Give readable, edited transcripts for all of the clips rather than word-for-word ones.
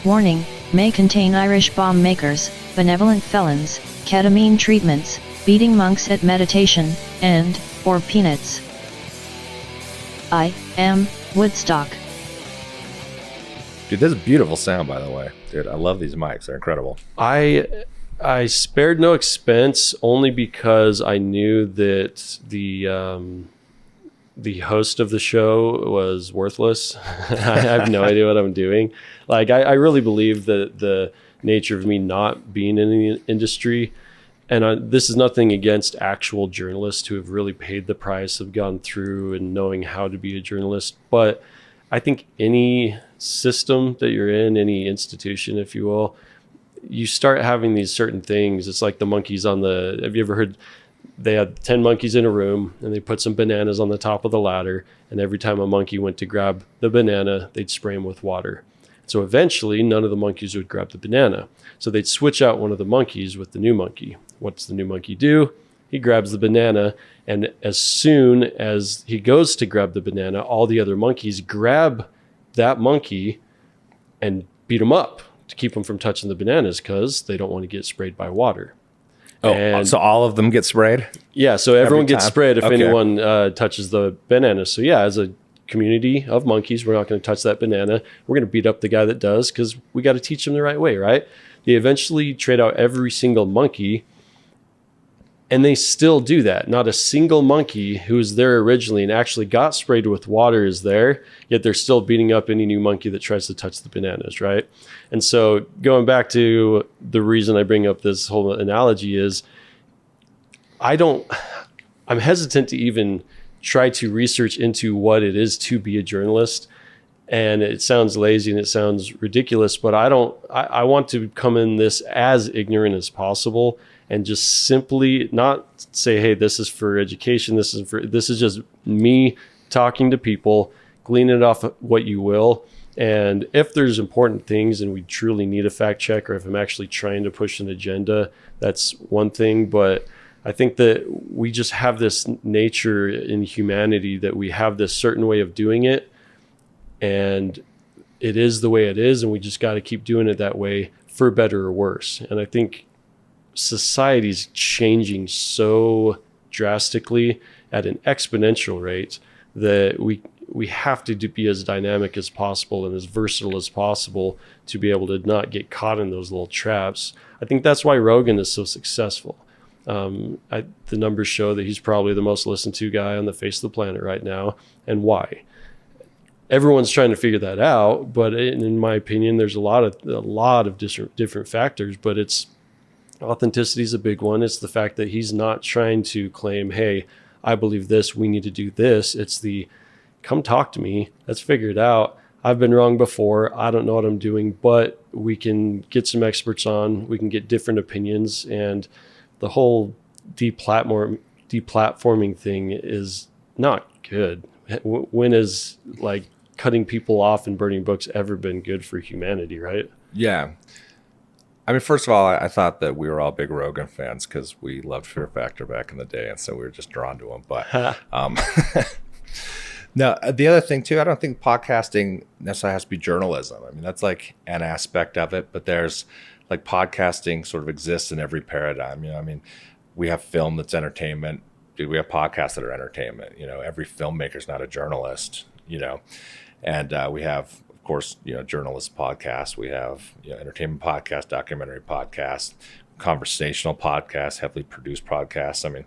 Warning, may contain Irish bomb makers, benevolent felons, ketamine treatments, beating monks at meditation, or peanuts. I am Woodstock. Dude, this is beautiful sound, by the way. Dude, I love these mics. They're incredible. I spared no expense only because I knew that the host of the show was worthless. I have no idea what I'm doing. Like, I really believe that the nature of me not being in the industry, and this is nothing against actual journalists who have really paid the price, have gone through and knowing how to be a journalist. But I think any system that you're in, any institution, if you will, you start having these certain things. It's like the monkeys have you ever heard, they had 10 monkeys in a room and they put some bananas on the top of the ladder. And every time a monkey went to grab the banana, they'd spray him with water. So eventually none of the monkeys would grab the banana. So they'd switch out one of the monkeys with the new monkey. What's the new monkey do? He grabs the banana. And as soon as he goes to grab the banana, all the other monkeys grab that monkey and beat him up to keep him from touching the bananas because they don't want to get sprayed by water. So all of them get sprayed? Yeah, so everyone gets sprayed if Okay. anyone touches the banana. So yeah, as a community of monkeys, we're not going to touch that banana. We're going to beat up the guy that does because we got to teach them the right way, right? They eventually trade out every single monkey, and they still do that. Not a single monkey who was there originally and actually got sprayed with water is there, yet they're still beating up any new monkey that tries to touch the bananas, right? And so going back to the reason I bring up this whole analogy is I'm hesitant to even try to research into what it is to be a journalist. And it sounds lazy and it sounds ridiculous, but I want to come in this as ignorant as possible and just simply not say, hey, this is for education. This is just me talking to people, gleaning it off what you will. And if there's important things and we truly need a fact check, or if I'm actually trying to push an agenda, that's one thing. But I think that we just have this nature in humanity that we have this certain way of doing it. And it is the way it is. And we just got to keep doing it that way for better or worse. And I think society's changing so drastically at an exponential rate that we have to be as dynamic as possible and as versatile as possible to be able to not get caught in those little traps. I think that's why Rogan is so successful. The numbers show that he's probably the most listened to guy on the face of the planet right now. And why? Everyone's trying to figure that out, but in my opinion, there's a lot of different factors, but it's authenticity is a big one. It's the fact that he's not trying to claim, hey, I believe this, we need to do this. It's come talk to me. Let's figure it out. I've been wrong before. I don't know what I'm doing, but we can get some experts on. We can get different opinions. And the whole deplatforming thing is not good. When is like cutting people off and burning books ever been good for humanity, right? Yeah. I mean, first of all, I thought that we were all big Rogan fans because we loved Fear Factor back in the day, and so we were just drawn to him. But no, the other thing too, I don't think podcasting necessarily has to be journalism. I mean, that's like an aspect of it, but there's like podcasting sort of exists in every paradigm. You know, I mean, we have film that's entertainment. Dude, we have podcasts that are entertainment. You know, every filmmaker's not a journalist. You know, and we have, of course, you know, journalist podcasts. We have, you know, entertainment podcasts, documentary podcasts, conversational podcasts, heavily produced podcasts. I mean,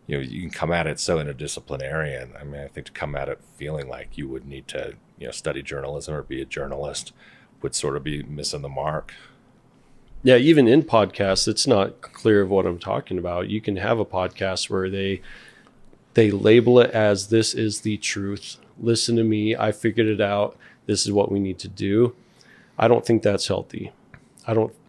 you know, you can come at it so interdisciplinary. I mean, I think to come at it feeling like you would need to, you know, study journalism or be a journalist would sort of be missing the mark. Yeah, even in podcasts, it's not clear of what I'm talking about. You can have a podcast where they label it as this is the truth. Listen to me. I figured it out. This is what we need to do. I don't think that's healthy.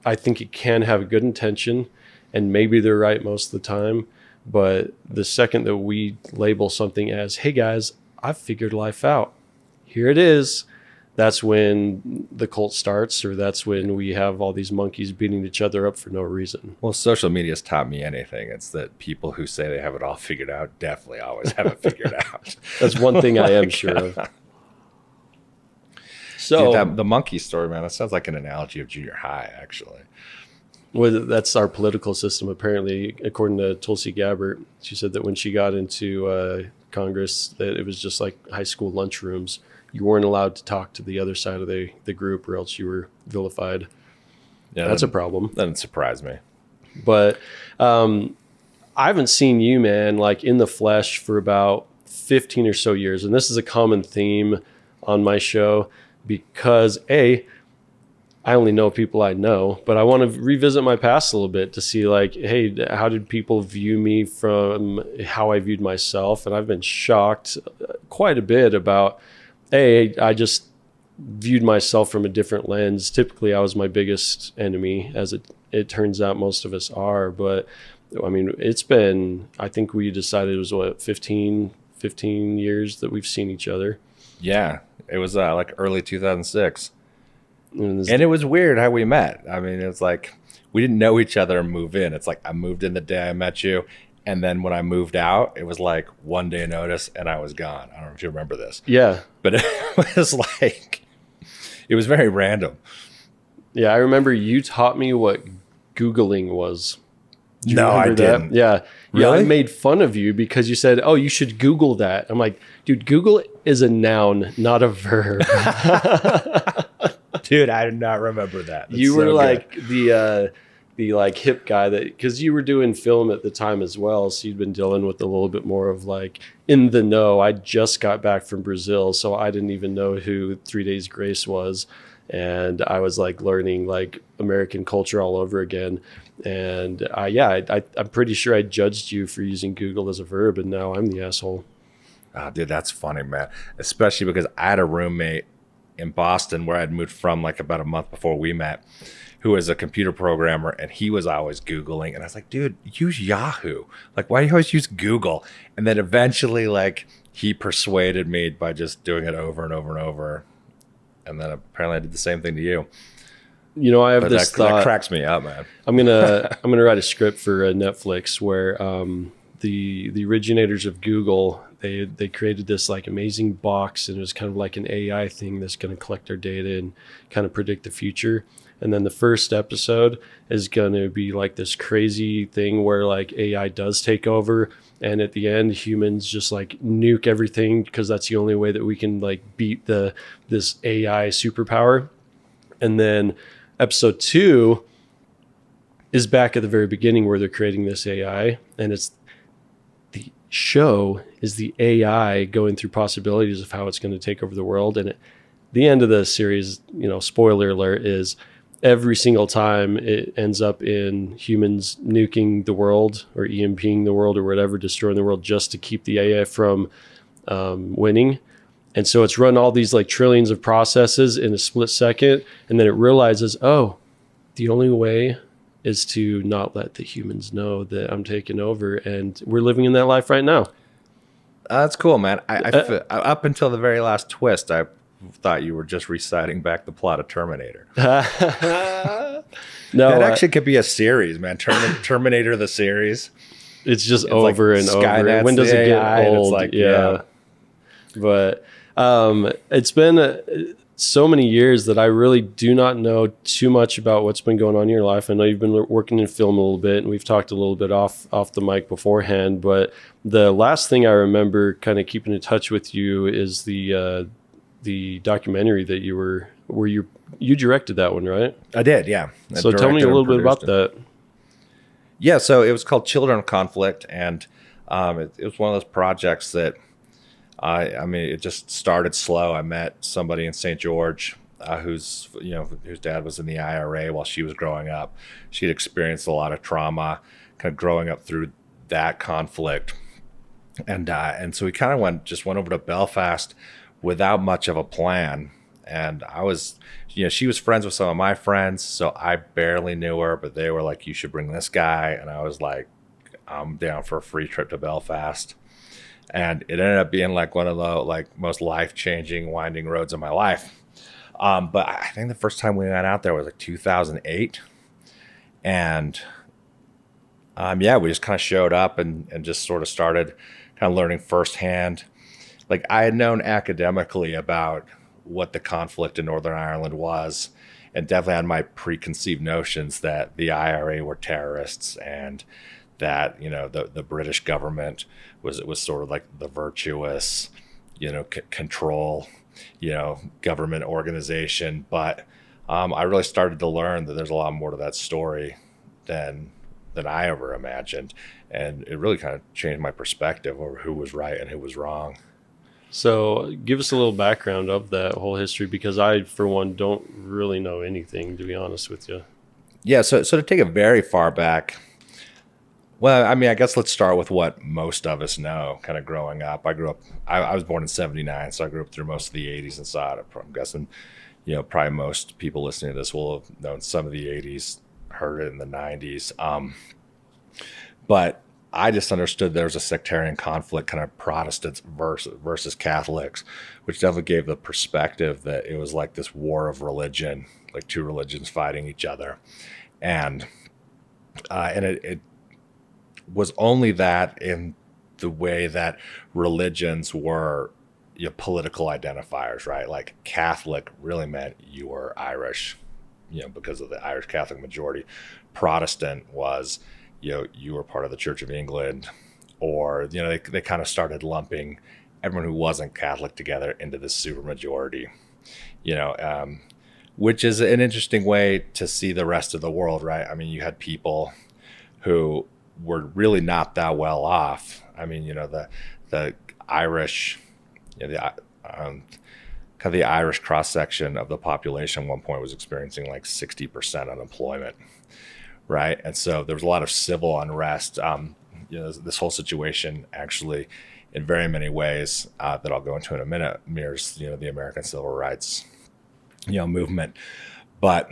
I think it can have a good intention, and maybe they're right most of the time. But the second that we label something as, hey guys, I've figured life out, here it is, that's when the cult starts, or that's when we have all these monkeys beating each other up for no reason. Well, social media has taught me anything. It's that people who say they have it all figured out definitely always have it figured out. That's one thing I am sure of. So Dude, the monkey story, man, that sounds like an analogy of junior high, actually. well, that's our political system. Apparently, according to Tulsi Gabbard, she said that when she got into Congress, that it was just like high school lunchrooms. You weren't allowed to talk to the other side of the group, or else you were vilified. Yeah, That's a problem. That didn't surprise me. But I haven't seen you, man, like in the flesh for about 15 or so years. And this is a common theme on my show because I only know people I know, but I want to revisit my past a little bit to see like, hey, how did people view me from how I viewed myself? And I've been shocked quite a bit about, I just viewed myself from a different lens. Typically, I was my biggest enemy, as it turns out most of us are. But I mean, it's been, I think we decided it was what, 15 years that we've seen each other. Yeah, it was like early 2006. And it was weird how we met. I mean, it's like we didn't know each other and move in. It's like I moved in the day I met you. And then when I moved out, it was like one day notice and I was gone. I don't know if you remember this. Yeah. But it was like, it was very random. Yeah, I remember you taught me what Googling was. Do you No, I remember that? didn't. Yeah. Yeah, Really? I made fun of you because you said, oh, you should Google that. I'm like, dude, Google is a noun, not a verb. Dude, I did not remember that. That's You were so like good. the like hip guy that, because you were doing film at the time as well, so you'd been dealing with a little bit more of like in the know. I just got back from Brazil, so I didn't even know who 3 Days Grace was, and I was like learning like American culture all over again. And I'm pretty sure I judged you for using Google as a verb, and now I'm the asshole. Oh, dude, that's funny, man. Especially because I had a roommate in Boston where I'd moved from like about a month before we met, who was a computer programmer, and he was always Googling. And I was like, dude, use Yahoo. Like, why do you always use Google? And then eventually, like, he persuaded me by just doing it over and over and over. And then apparently I did the same thing to you. You know, I have But this that thought. cracks me up, man. I'm gonna write a script for Netflix where the originators of Google, they created this like amazing box, and it was kind of like an AI thing that's going to collect our data and kind of predict the future. And then the first episode is going to be like this crazy thing where like AI does take over, and at the end humans just like nuke everything because that's the only way that we can like beat this AI superpower. And then episode 2 is back at the very beginning where they're creating this AI, and it's the show is the AI going through possibilities of how it's going to take over the world. And at the end of the series, you know, spoiler alert, is every single time it ends up in humans nuking the world or EMPing the world or whatever, destroying the world just to keep the AI from winning. And so it's run all these like trillions of processes in a split second. And then it realizes, oh, the only way is to not let the humans know that I'm taking over. And we're living in that life right now. That's cool, man. Up until the very last twist, I thought you were just reciting back the plot of Terminator. No, That actually could be a series, man. Terminator the series. it's just It's over like and Skynet's over. When does the it get AI, and it's old? like, yeah. But it's been so many years that I really do not know too much about what's been going on in your life. I know you've been working in film a little bit, and we've talked a little bit off the mic beforehand. But the last thing I remember kind of keeping in touch with you is the documentary that you directed that one, right? I did, yeah. So tell me a little bit about that. Yeah, so it was called Children of Conflict, and it was one of those projects that I mean, it just started slow. I met somebody in St. George whose dad was in the IRA while she was growing up. She'd experienced a lot of trauma, kind of growing up through that conflict, and so we kind of went over to Belfast without much of a plan. And I was, she was friends with some of my friends, so I barely knew her, but they were like, you should bring this guy. And I was like, I'm down for a free trip to Belfast. And it ended up being like one of the like most life-changing winding roads of my life. But I think the first time we went out there was like 2008. And we just kind of showed up and just sort of started kind of learning firsthand. Like I had known academically about what the conflict in Northern Ireland was, and definitely had my preconceived notions that the IRA were terrorists, and that, you know, the British government was sort of like the virtuous, you know, control, you know, government organization. But I really started to learn that there's a lot more to that story than I ever imagined, and it really kind of changed my perspective over who was right and who was wrong. So give us a little background of that whole history, because I, for one, don't really know anything, to be honest with you. Yeah, so to take it very far back, well, I mean, I guess let's start with what most of us know kind of growing up. I was born in 79, so I grew up through most of the 80s and saw it. I'm guessing, you know, probably most people listening to this will have known some of the 80s, heard it in the 90s. But I just understood there was a sectarian conflict, kind of Protestants versus Catholics, which definitely gave the perspective that it was like this war of religion, like two religions fighting each other. And it was only that in the way that religions were, you know, political identifiers, right? Like Catholic really meant you were Irish, you know, because of the Irish Catholic majority. Protestant was, you know, you were part of the Church of England, or, you know, they kind of started lumping everyone who wasn't Catholic together into this super majority, you know, which is an interesting way to see the rest of the world, right? I mean, you had people who were really not that well off. I mean, you know, the Irish, you know, kind of the Irish cross section of the population at one point was experiencing like 60% unemployment, right? And so there was a lot of civil unrest. You know, this whole situation actually, in very many ways that I'll go into in a minute, mirrors, you know, the American civil rights, you know, movement. But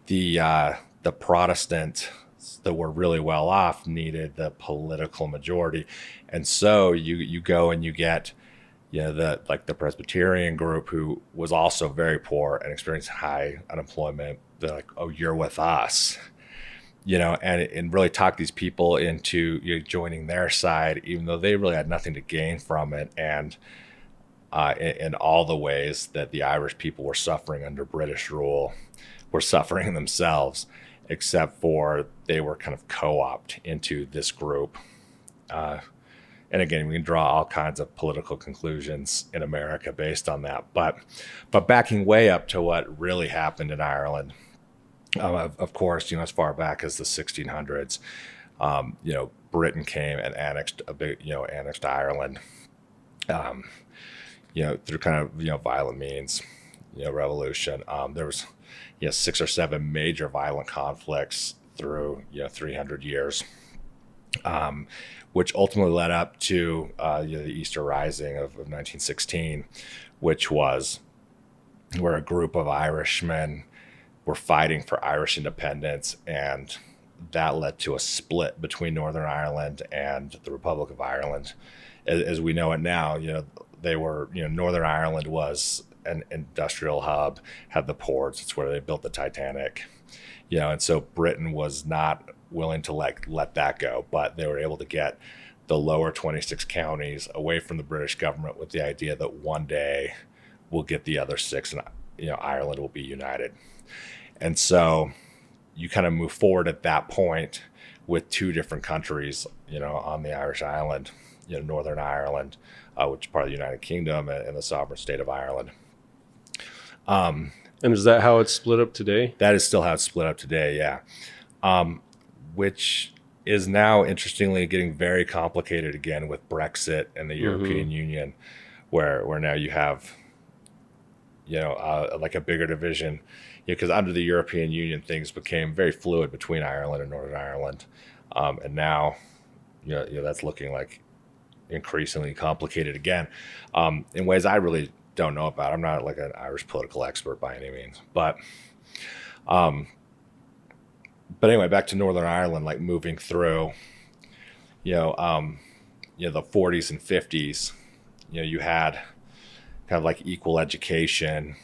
the Protestant that were really well off needed the political majority. And so you go and you get, you know, the Presbyterian group, who was also very poor and experienced high unemployment. They're like, oh, you're with us, you know, and really talk these people into, you know, joining their side, even though they really had nothing to gain from it. And in all the ways that the Irish people were suffering under British rule, were suffering themselves, except for they were kind of co-opted into this group. And again, we can draw all kinds of political conclusions in America based on that. But backing way up to what really happened in Ireland, of course, you know, as far back as the 1600s, you know, Britain came and annexed Ireland, you know, through kind of, you know, violent means, you know, revolution. There was, you know, 6 or 7 major violent conflicts through, you know, 300 years, which ultimately led up to, you know, the Easter Rising of 1916, which was where a group of Irishmen were fighting for Irish independence, and that led to a split between Northern Ireland and the Republic of Ireland. As we know it now, you know, they were, you know, Northern Ireland was an industrial hub, had the ports, it's where they built the Titanic, you know, and so Britain was not willing to let that go, but they were able to get the lower 26 counties away from the British government with the idea that one day we'll get the other 6 and, you know, Ireland will be united. And so you kind of move forward at that point with 2 different countries, you know, on the Irish island, you know, Northern Ireland, which is part of the United Kingdom, and the sovereign state of Ireland. And is that how it's split up today? That is still how it's split up today, yeah. Which is now, interestingly, getting very complicated again with Brexit and the European Union, where now you have, you know, like a bigger division, you know, because under the European Union, things became very fluid between Ireland and Northern Ireland. And now, you know, that's looking like increasingly complicated again, in ways I really don't know about. I'm not like an Irish political expert by any means, but anyway, back to Northern Ireland, like moving through, you know, the 40s and 50s, you know, you had kind of like equal education,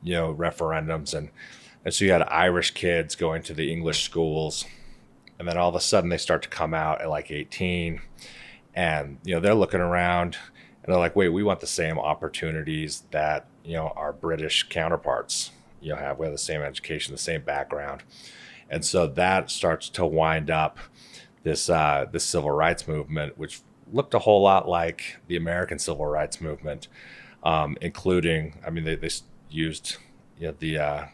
you know, referendums, and so you had Irish kids going to the English schools, and then all of a sudden they start to come out at like 18, and, you know, they're looking around and they're like, wait, we want the same opportunities that, our British counterparts, we have the same education, the same background. And so that starts to wind up this civil rights movement, which looked a whole lot like the American civil rights movement, including, they used the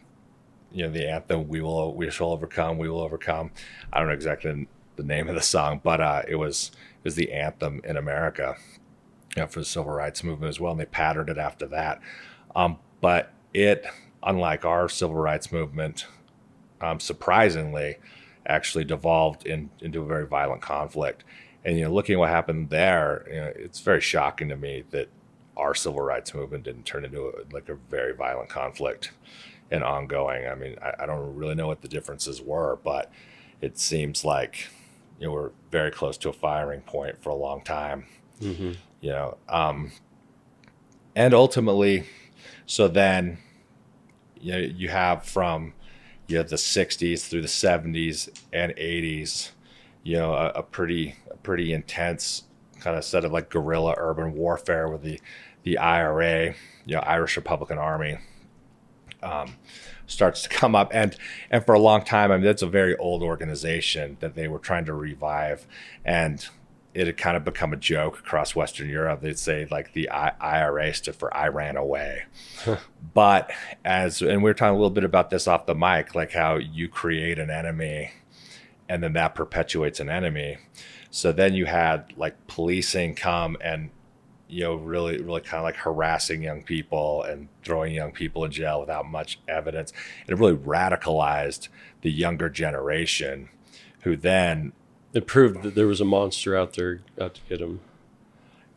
anthem, we shall overcome, we will overcome. I don't know exactly the name of the song, but it was the anthem in America, for the civil rights movement as well, and they patterned it after that. But it, unlike our civil rights movement, surprisingly, actually devolved into a very violent conflict. And looking at what happened there, it's very shocking to me that our civil rights movement didn't turn into a very violent conflict and ongoing. I don't really know what the differences were, but it seems like we're very close to a firing point for a long time. Mm-hmm. And ultimately, so then you have from the 60s through the 70s and 80s, a pretty intense kind of set of guerrilla urban warfare with the IRA, Irish Republican Army, starts to come up, and for a long time, that's a very old organization that they were trying to revive, and it had kind of become a joke across Western Europe. They'd say the IRA stood for I ran away. But and we were talking a little bit about this off the mic, how you create an enemy and then that perpetuates an enemy. So then you had policing come and, really, really kind of harassing young people and throwing young people in jail without much evidence. And it really radicalized the younger generation, who then, it proved that there was a monster out there out to get him.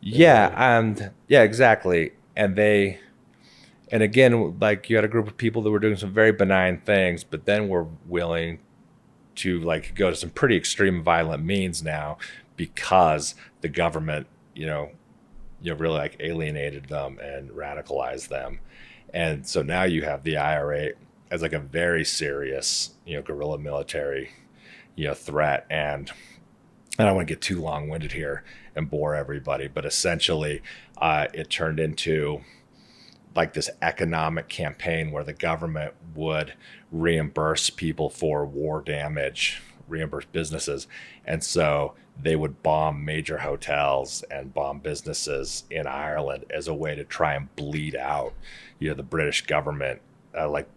Yeah, exactly. And again, you had a group of people that were doing some very benign things, but then were willing to go to some pretty extreme violent means now, because the government, really alienated them and radicalized them. And so now you have the IRA as a very serious, guerrilla military, threat. And I don't want to get too long-winded here and bore everybody, but essentially it turned into this economic campaign where the government would reimburse people for war damage, reimburse businesses. And so they would bomb major hotels and bomb businesses in Ireland as a way to try and bleed out, the British government,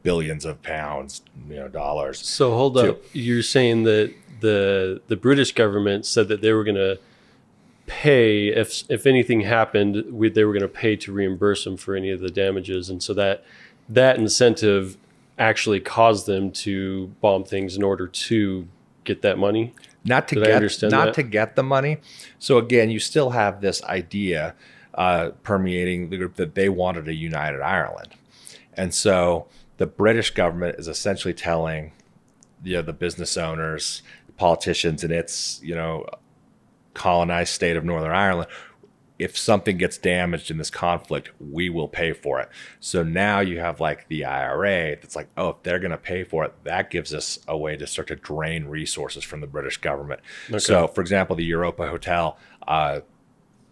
billions of pounds, dollars. So hold up. You're saying that the British government said that they were going to pay if anything happened, they were going to pay to reimburse them for any of the damages, and so that incentive actually caused them to bomb things in order to get that money. Not to get the money. So again, you still have this idea permeating the group that they wanted a united Ireland, and so the British government is essentially telling the business owners, politicians in its colonized state of Northern Ireland, if something gets damaged in this conflict, we will pay for it. So now you have the IRA that's if they're going to pay for it, that gives us a way to start to drain resources from the British government. Okay. So for example, the Europa Hotel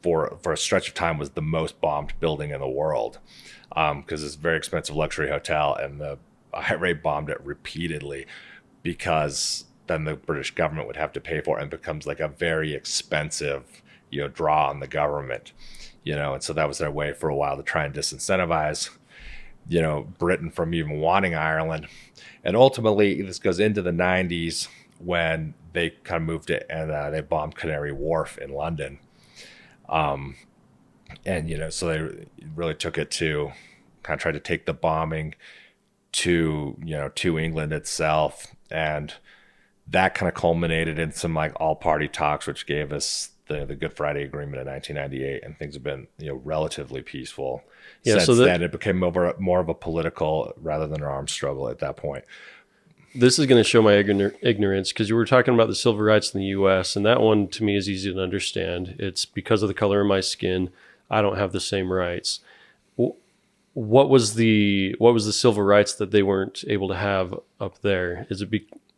for a stretch of time was the most bombed building in the world, because it's a very expensive luxury hotel, and the IRA bombed it repeatedly, because then the British government would have to pay for it, and it becomes a very expensive, draw on the government, and so that was their way for a while to try and disincentivize, Britain from even wanting Ireland. And ultimately, this goes into the 90s when they kind of moved it, and they bombed Canary Wharf in London. And, so they really took it to kind of try to take the bombing to England itself. And that kind of culminated in some all-party talks, which gave us the Good Friday Agreement in 1998, and things have been relatively peaceful since then. It became more of a political rather than an armed struggle at that point. This is going to show my ignorance, because you were talking about the civil rights in the U.S., and that one to me is easy to understand. It's because of the color of my skin, I don't have the same rights. What was the civil rights that they weren't able to have up there? Is it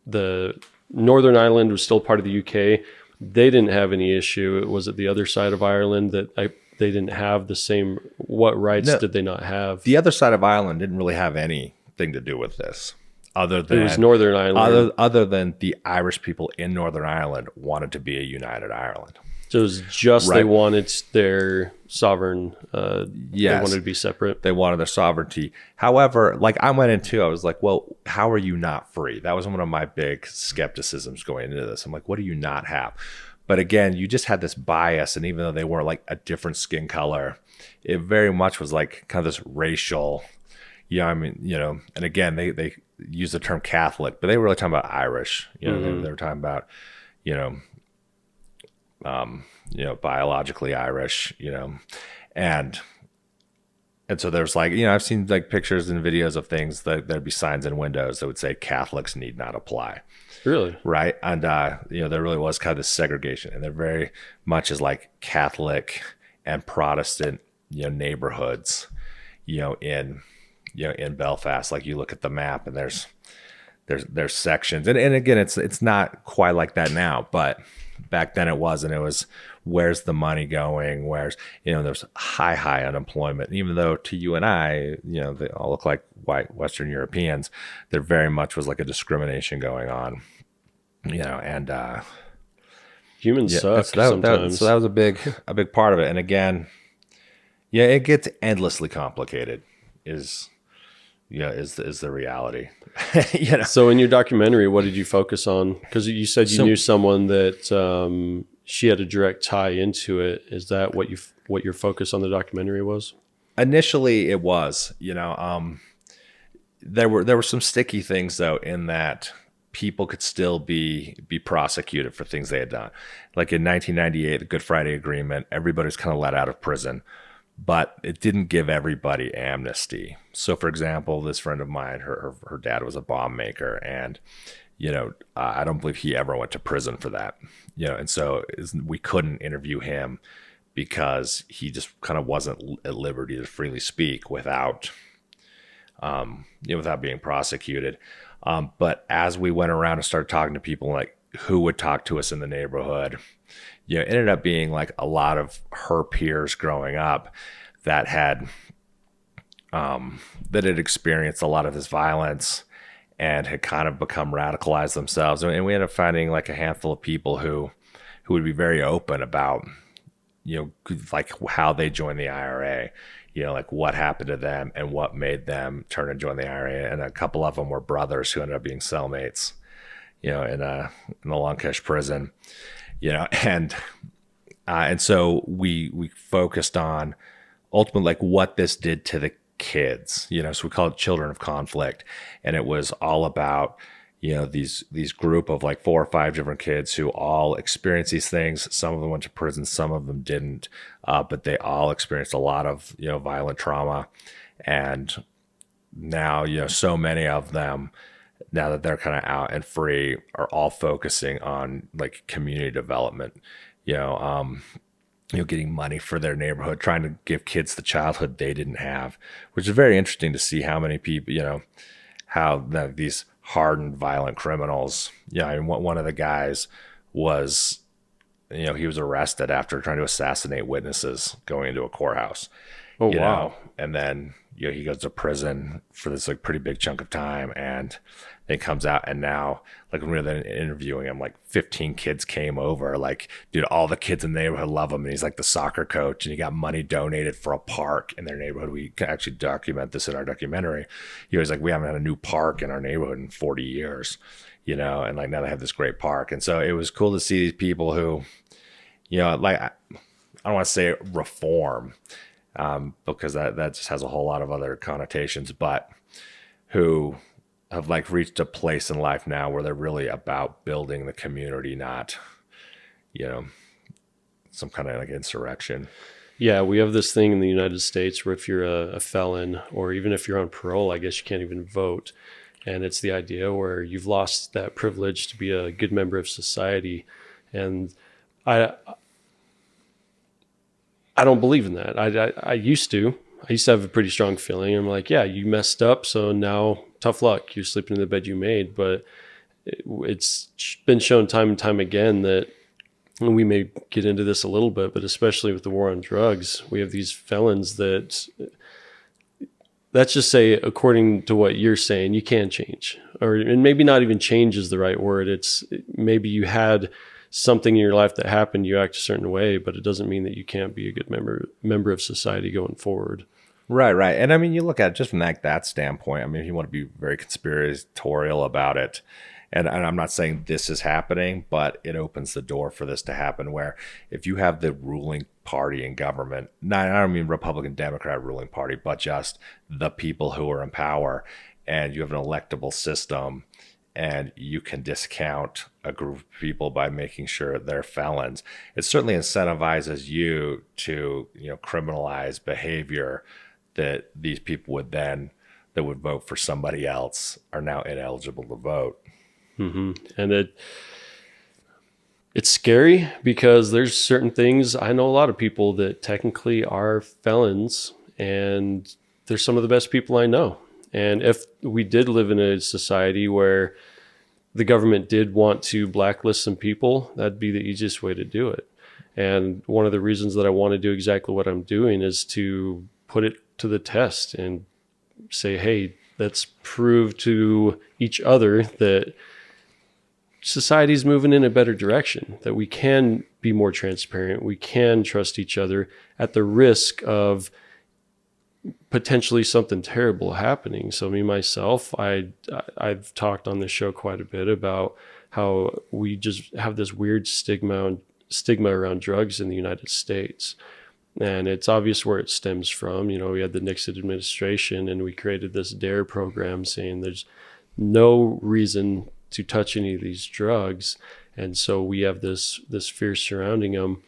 the Northern Ireland was still part of the UK? They didn't have any issue. Was it the other side of Ireland that they didn't have the same, what rights No. did they not have? The other side of Ireland didn't really have anything to do with this, other than It was Northern Ireland. other than the Irish people in Northern Ireland wanted to be a united Ireland. So it was just Right. they wanted their sovereign, they Yes. wanted to be separate. They wanted their sovereignty. However, like I went into, I was like, well, how are you not free? That was one of my big skepticisms going into this. I'm like, what do you not have? But again, you just had this bias. And even though they were like a different skin color, it very much was like kind of this racial, I mean, and again, they use the term Catholic, but they were really talking about Irish. They were talking about, biologically Irish, and so there's like, I've seen like pictures and videos of things that there'd be signs in windows that would say Catholics need not apply. Really? Right. And, there really was kind of this segregation, and they're very much as like Catholic and Protestant, neighborhoods, in Belfast. Like you look at the map and there's sections, and again, it's not quite like that now, but back then it was, and it was, where's the money going? Where's, there's high unemployment. And even though to you and I, they all look like white Western Europeans, there very much was like a discrimination going on, and Humans suck sometimes. So that was a big part of it. And again, it gets endlessly complicated is the reality. So in your documentary, what did you focus on? Because you said you knew someone that she had a direct tie into it. Is that what your focus on the documentary was? Initially, it was. There were some sticky things though, in that people could still be prosecuted for things they had done. Like in 1998, the Good Friday Agreement, everybody was kind of let out of prison, but it didn't give everybody amnesty. So, for example, this friend of mine, her dad was a bomb maker, and I don't believe he ever went to prison for that. And so we couldn't interview him because he just kind of wasn't at liberty to freely speak without being prosecuted. But as we went around and started talking to people like who would talk to us in the neighborhood, it ended up being like a lot of her peers growing up that had experienced a lot of this violence and had kind of become radicalized themselves. And we ended up finding like a handful of people who would be very open about, like how they joined the IRA, like what happened to them and what made them turn and join the IRA. And a couple of them were brothers who ended up being cellmates, in the Longcash prison, and so we focused on ultimately like what this did to the kids, so we call it Children of Conflict. And it was all about, these group of like 4 or 5 different kids who all experienced these things. Some of them went to prison, some of them didn't, but they all experienced a lot of, violent trauma. And now, so many of them, now that they're kind of out and free, are all focusing on like community development, getting money for their neighborhood, trying to give kids the childhood they didn't have, which is very interesting to see how many people, how these hardened violent criminals, one of the guys was, he was arrested after trying to assassinate witnesses going into a courthouse. Oh, wow. And then, he goes to prison for this like pretty big chunk of time, and then comes out, and now like when we were then interviewing him, like 15 kids came over, like, dude, all the kids in the neighborhood love him, and he's like the soccer coach, and he got money donated for a park in their neighborhood. We can actually document this in our documentary. He was like, we haven't had a new park in our neighborhood in 40 years, and like now they have this great park. And so it was cool to see these people who, like, I don't want to say reform, because that just has a whole lot of other connotations, but who have like reached a place in life now where they're really about building the community, not, some kind of like insurrection. Yeah, we have this thing in the United States where if you're a felon, or even if you're on parole, I guess you can't even vote. And it's the idea where you've lost that privilege to be a good member of society. And I don't believe in that. I used to have a pretty strong feeling. I'm like, yeah, you messed up, so now tough luck. You're sleeping in the bed you made. But it's been shown time and time again that and we may get into this a little bit, but especially with the war on drugs, we have these felons that, let's just say, according to what you're saying, you can change, and maybe not even change is the right word. It's maybe you had something in your life that happened, you act a certain way, but it doesn't mean that you can't be a good member of society going forward. Right. And I mean, you look at it just from that standpoint. I mean, if you want to be very conspiratorial about it, and I'm not saying this is happening, but it opens the door for this to happen, where if you have the ruling party in government, I don't mean Republican, Democrat ruling party, but just the people who are in power, and you have an electable system, and you can discount a group of people by making sure they're felons, it certainly incentivizes you to, criminalize behavior that these people that would vote for somebody else are now ineligible to vote. Mm-hmm. And it's scary because there's certain things. I know a lot of people that technically are felons, and they're some of the best people I know. And if we did live in a society where the government did want to blacklist some people, that'd be the easiest way to do it. And one of the reasons that I want to do exactly what I'm doing is to put it to the test and say, hey, let's prove to each other that society's moving in a better direction, that we can be more transparent, we can trust each other at the risk of potentially something terrible happening. So me, myself, I've talked on this show quite a bit about how we just have this weird stigma around drugs in the United States. And it's obvious where it stems from. We had the Nixon administration, and we created this DARE program saying there's no reason to touch any of these drugs. And so we have this fear surrounding them.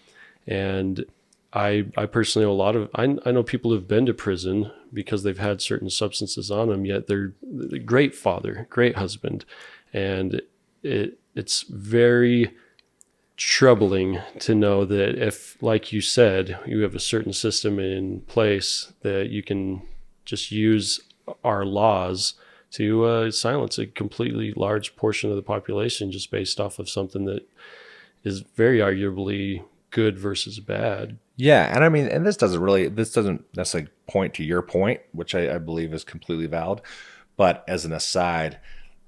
And I personally know I know people who've been to prison because they've had certain substances on them, yet they're a great father, great husband. And it's very troubling to know that if, like you said, you have a certain system in place, that you can just use our laws to silence a completely large portion of the population just based off of something that is very arguably good versus bad. Yeah, and I mean, and this doesn't necessarily point to your point, which I believe is completely valid. But as an aside,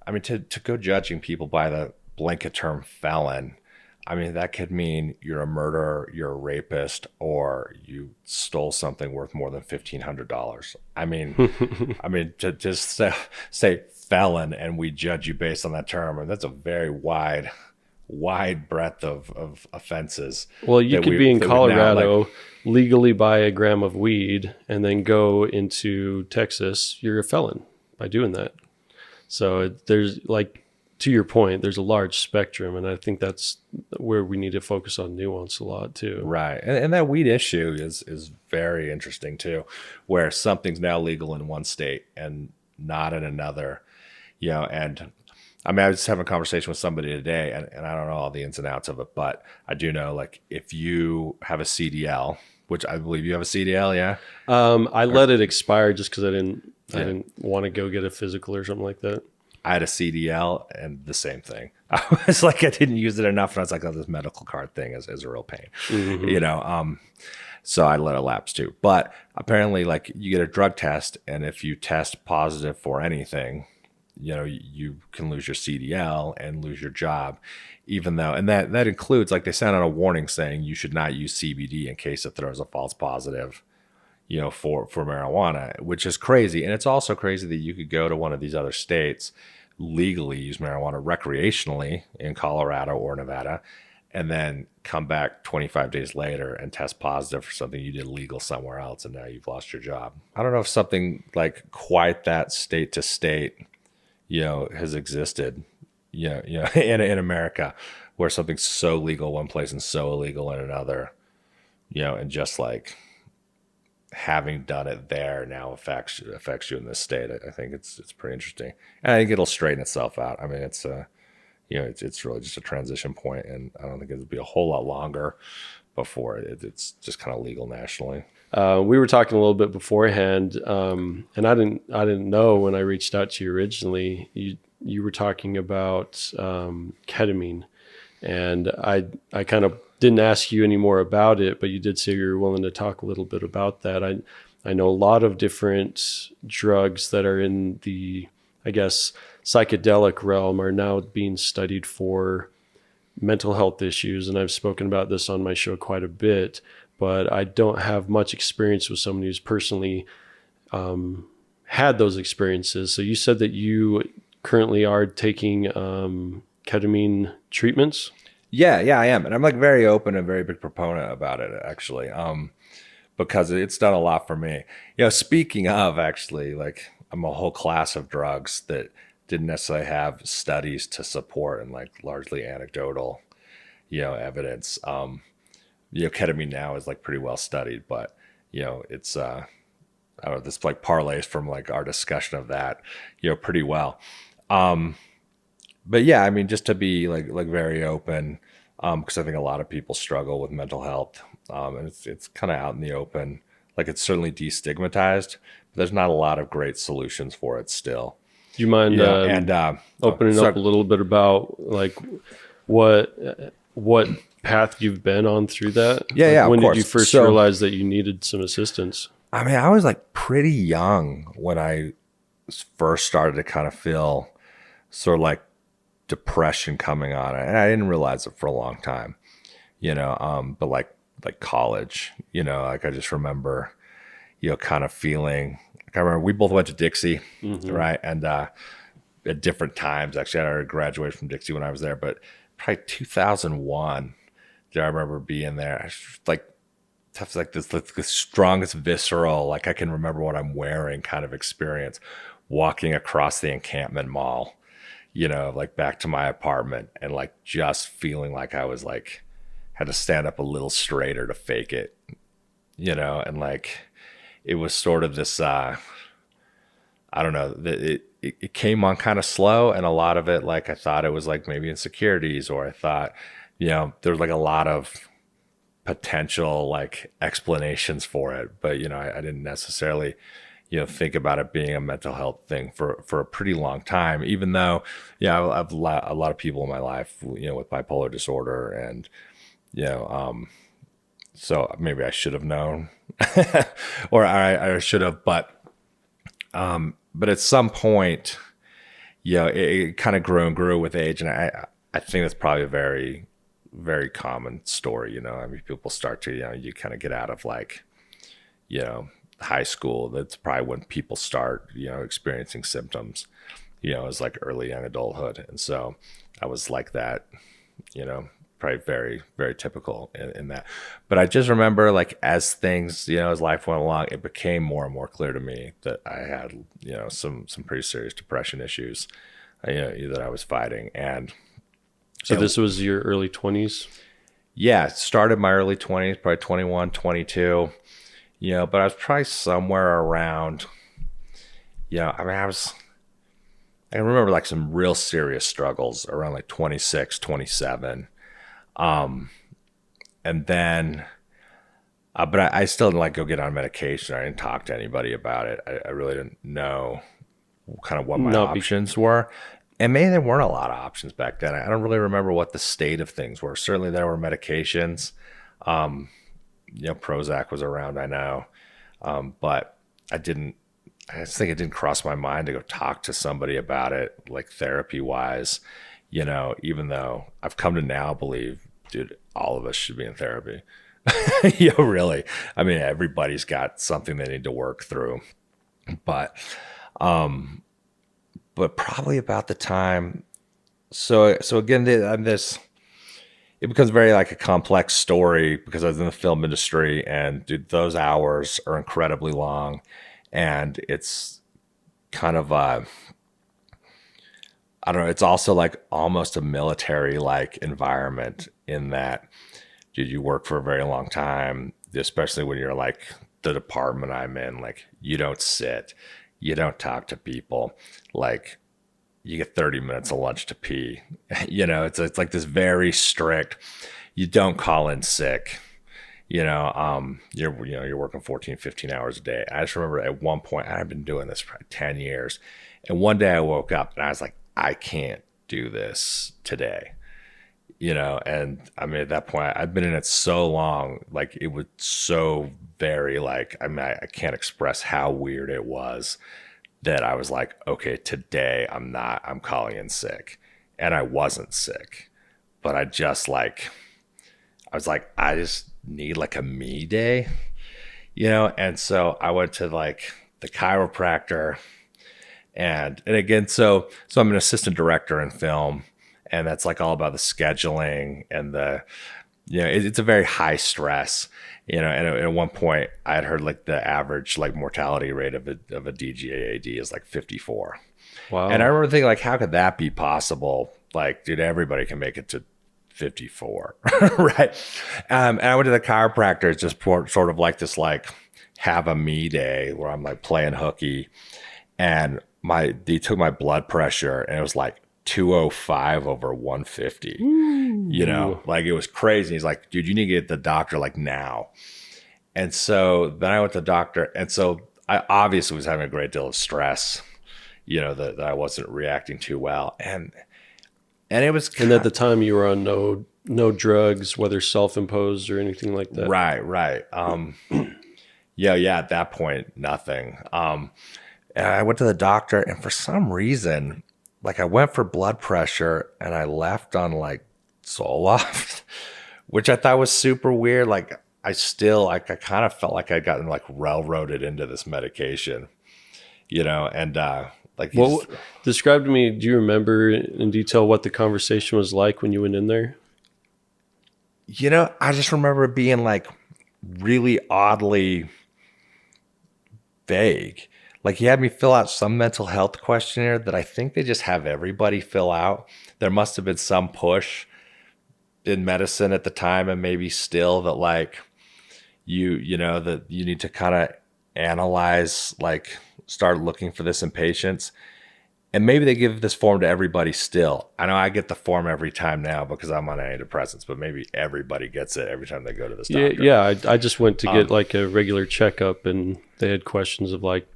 I mean, to go judging people by the blanket term felon, I mean, that could mean you're a murderer, you're a rapist, or you stole something worth more than $1,500. I mean, to just say felon and we judge you based on that term, and that's a very wide breadth of offenses. Well, you could be in Colorado, legally buy a gram of weed, and then go into Texas. You're a felon by doing that. So there's, like, to your point, there's a large spectrum, and I think that's where we need to focus on nuance a lot too. Right, and that weed issue is very interesting too, where something's now legal in one state and not in another. And I mean, I was having a conversation with somebody today, and I don't know all the ins and outs of it, but I do know, like, if you have a CDL, which I believe you have a CDL, yeah? Let it expire just because I didn't want to go get a physical or something like that. I had a CDL and the same thing. I was like, I didn't use it enough, and I was like, oh, this medical card thing is a real pain, so I let it lapse too. But apparently, like, you get a drug test, and if you test positive for anything, you can lose your CDL and lose your job, even though, and that includes, like, they sent out a warning saying you should not use CBD in case it throws a false positive, for marijuana, which is crazy. And it's also crazy that you could go to one of these other states, legally use marijuana recreationally in Colorado or Nevada, and then come back 25 days later and test positive for something you did legal somewhere else, and now you've lost your job. I don't know if something like quite that state to state, has existed, in America, where something's so legal one place and so illegal in another, and just like having done it there now affects you in this state. I think it's pretty interesting, and I think it'll straighten itself out. I mean, it's it's really just a transition point, and I don't think it'll be a whole lot longer before it's just kind of legal nationally. We were talking a little bit beforehand, and I didn't know when I reached out to you originally. You were talking about ketamine, and I kind of didn't ask you any more about it, but you did say you were willing to talk a little bit about that. I know a lot of different drugs that are in the, I guess, psychedelic realm are now being studied for mental health issues. And I've spoken about this on my show quite a bit, but I don't have much experience with someone who's personally had those experiences. So you said that you currently are taking ketamine treatments. Yeah, I am. And I'm like very open and very big proponent about it, actually, because it's done a lot for me. Speaking of, actually, like I'm a whole class of drugs that didn't necessarily have studies to support and like largely anecdotal, evidence. Ketamine now is like pretty well studied, but, it's, I don't know, this like parlays from like our discussion of that, pretty well. But yeah, I mean, just to be like very open, because I think a lot of people struggle with mental health, and it's kind of out in the open. Like it's certainly destigmatized, but there's not a lot of great solutions for it still. Do you mind opening up a little bit about like what path you've been on through that? Yeah. When did you first realize that you needed some assistance? I mean, I was like pretty young when I first started to kind of feel sort of like depression coming on, and I didn't realize it for a long time, but like college, like I just remember, kind of feeling. I remember we both went to Dixie, right? And at different times, actually, I graduated from Dixie when I was there, but probably 2001, I remember being there. I was like this, like the strongest visceral, like I can remember what I'm wearing kind of experience, walking across the Encampment Mall, like back to my apartment, and like just feeling like I was like had to stand up a little straighter to fake it, and like. It was sort of this, I don't know, it came on kind of slow, and a lot of it, like I thought it was like maybe insecurities, or I thought, there was like a lot of potential like explanations for it, but I didn't necessarily, think about it being a mental health thing for a pretty long time, even though, I have a lot of people in my life, with bipolar disorder, and, so maybe I should have known, or I should have, but at some point, it kind of grew with age, and I think that's probably a very, very common story. I mean, people start to, you kind of get out of like, high school. That's probably when people start, experiencing symptoms, as like early young adulthood, and so I was like that, probably very, very typical in that. But I just remember like as things, as life went along, it became more and more clear to me that I had, some pretty serious depression issues, that I was fighting. And so this was your early 20s? Yeah, started my early 20s, probably 21, 22, but I was probably somewhere around, I mean, I remember like some real serious struggles around like 26, 27. And then, but I still didn't like go get on medication. I didn't talk to anybody about it. I really didn't know kind of what my options were. And maybe there weren't a lot of options back then. I don't really remember what the state of things were. Certainly there were medications. Prozac was around, I know. But I just think it didn't cross my mind to go talk to somebody about it, like therapy wise, even though I've come to now believe, dude, all of us should be in therapy. Really. I mean, everybody's got something they need to work through, but probably about the time. So again, it becomes very like a complex story because I was in the film industry, and dude, those hours are incredibly long, and it's kind of I don't know. It's also like almost a military like environment in that, dude, you work for a very long time, especially when you're like the department I'm in. Like you don't sit, you don't talk to people. Like you get 30 minutes of lunch to pee. It's like this very strict. You don't call in sick. You're working 14, 15 hours a day. I just remember at one point, I've been doing this for 10 years. And one day I woke up and I was like, I can't do this today. And I mean, at that point, I'd been in it so long, like it was so very like, I mean, I can't express how weird it was that I was like, okay, today I'm calling in sick. And I wasn't sick, but I was like, I just need like a me day, And so I went to like the chiropractor and again, so I'm an assistant director in film, and that's like all about the scheduling and it's a very high stress, and at one point I had heard like the average like mortality rate of a DGAAD is like 54. Wow. And I remember thinking like, how could that be possible? Like, dude, everybody can make it to 54, right? And I went to the chiropractor. It's just sort of like this, like have a me day where I'm like playing hooky, and they took my blood pressure and it was like 205 over 150. Like it was crazy. He's like, dude, you need to get the doctor like now. And so then I went to the doctor, and so I obviously was having a great deal of stress, that I wasn't reacting too well, and it was and at the time you were on no drugs, whether self-imposed or anything like that. Right. Yeah. At that point, nothing. And I went to the doctor, and for some reason, like I went for blood pressure and I left on like Zoloft, which I thought was super weird. Like I kind of felt like I'd gotten like railroaded into this medication, and like describe to me, do you remember in detail what the conversation was like when you went in there? I just remember it being like really oddly vague. Like he had me fill out some mental health questionnaire that I think they just have everybody fill out. There must have been some push in medicine at the time, and maybe still, that like that you need to kind of analyze, like start looking for this in patients. And maybe they give this form to everybody still. I know I get the form every time now because I'm on antidepressants, but maybe everybody gets it every time they go to this doctor. Yeah. I just went to get like a regular checkup, and they had questions of like,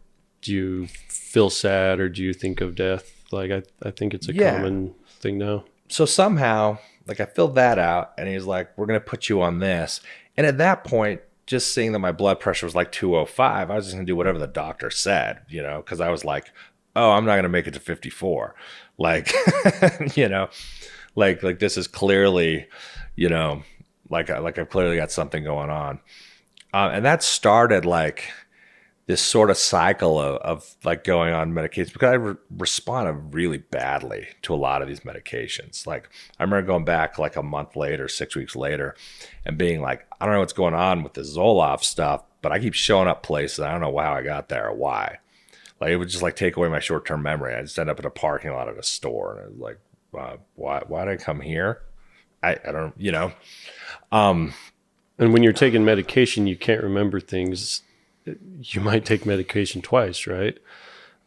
do you feel sad or do you think of death? Like, I think it's a common thing now. So somehow, like I filled that out, and he's like, we're going to put you on this. And at that point, just seeing that my blood pressure was like 205, I was just going to do whatever the doctor said, because I was like, oh, I'm not going to make it to 54. Like, like this is clearly, like I've clearly got something going on. And that started like this sort of cycle of like going on medications, because I responded really badly to a lot of these medications. Like I remember going back like a month later, 6 weeks later, and being like, I don't know what's going on with the Zoloft stuff, but I keep showing up places. I don't know how I got there or why. Like it would just like take away my short-term memory. I just end up in a parking lot at a store, and I was like, why did I come here? I don't, And when you're taking medication, you can't remember things. You might take medication twice, right?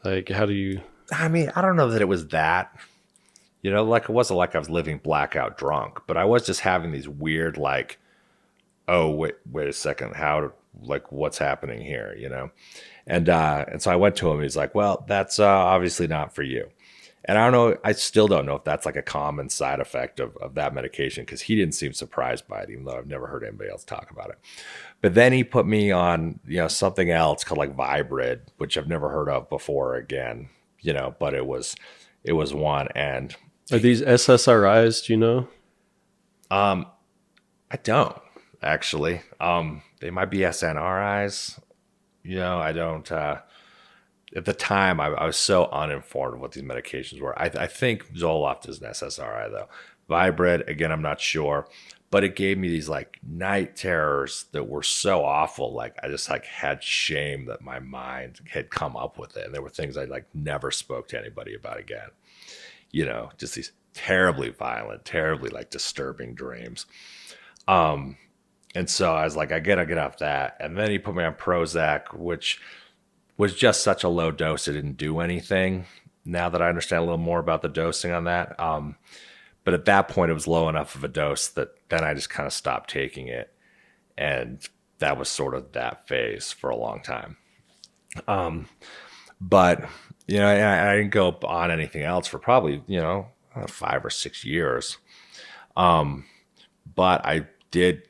Like, how do you? I mean, I don't know that it was that, like it wasn't like I was living blackout drunk, but I was just having these weird, like, oh, wait a second. What's happening here? And so I went to him. He's like, well, that's obviously not for you. And I don't know, I still don't know if that's like a common side effect of that medication, because he didn't seem surprised by it, even though I've never heard anybody else talk about it. But then he put me on, something else called like Vibrid, which I've never heard of before again, but it was one. And are these SSRIs? Do you know? I don't actually. They might be SNRIs. I don't. At the time, I was so uninformed of what these medications were. I think Zoloft is an SSRI, though. Vibrid, again, I'm not sure. But it gave me these, like, night terrors that were so awful. Like, I just, like, had shame that my mind had come up with it. And there were things I, like, never spoke to anybody about again. Just these terribly violent, terribly, like, disturbing dreams. And so I was like, I gotta get off that. And then he put me on Prozac, which was just such a low dose, it didn't do anything. Now that I understand a little more about the dosing on that. But at that point, it was low enough of a dose that then I just kind of stopped taking it. And that was sort of that phase for a long time. But, I didn't go on anything else for probably, 5 or 6 years. But I did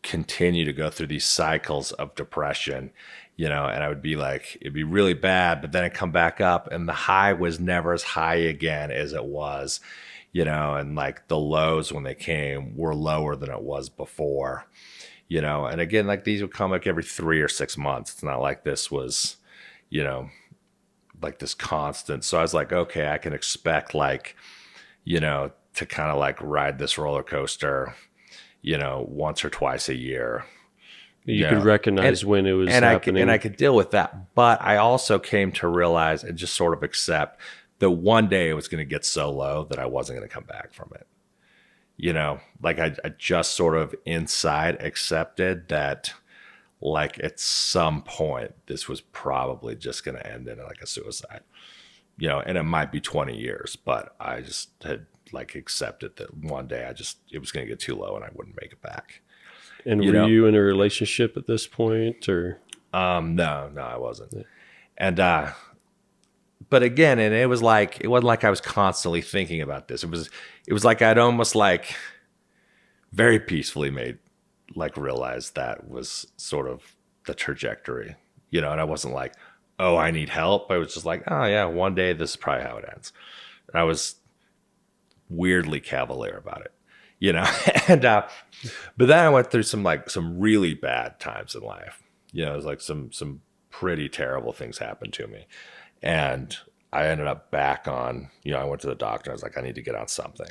continue to go through these cycles of depression, and I would be like, it'd be really bad, but then it'd come back up and the high was never as high again as it was, and like the lows when they came were lower than it was before, and again, like these would come like every 3 or 6 months. It's not like this was, like this constant. So I was like, okay, I can expect like, to kind of like ride this roller coaster, once or twice a year. You could recognize when it was happening. I could deal with that. But I also came to realize and just sort of accept that one day it was going to get so low that I wasn't going to come back from it. Like I just sort of inside accepted that like at some point this was probably just going to end in like a suicide, and it might be 20 years, but I just had like accepted that one day it was going to get too low and I wouldn't make it back. And were you in a relationship at this point, or? No, I wasn't. Yeah. And, but again, and it wasn't like I was constantly thinking about this. It was like I'd almost like very peacefully realized that was sort of the trajectory, and I wasn't like, oh, I need help. I was just like, oh yeah, one day this is probably how it ends. And I was weirdly cavalier about it. And but then I went through some really bad times in life. It was like some pretty terrible things happened to me, and I ended up back on. I went to the doctor. I was like, I need to get on something.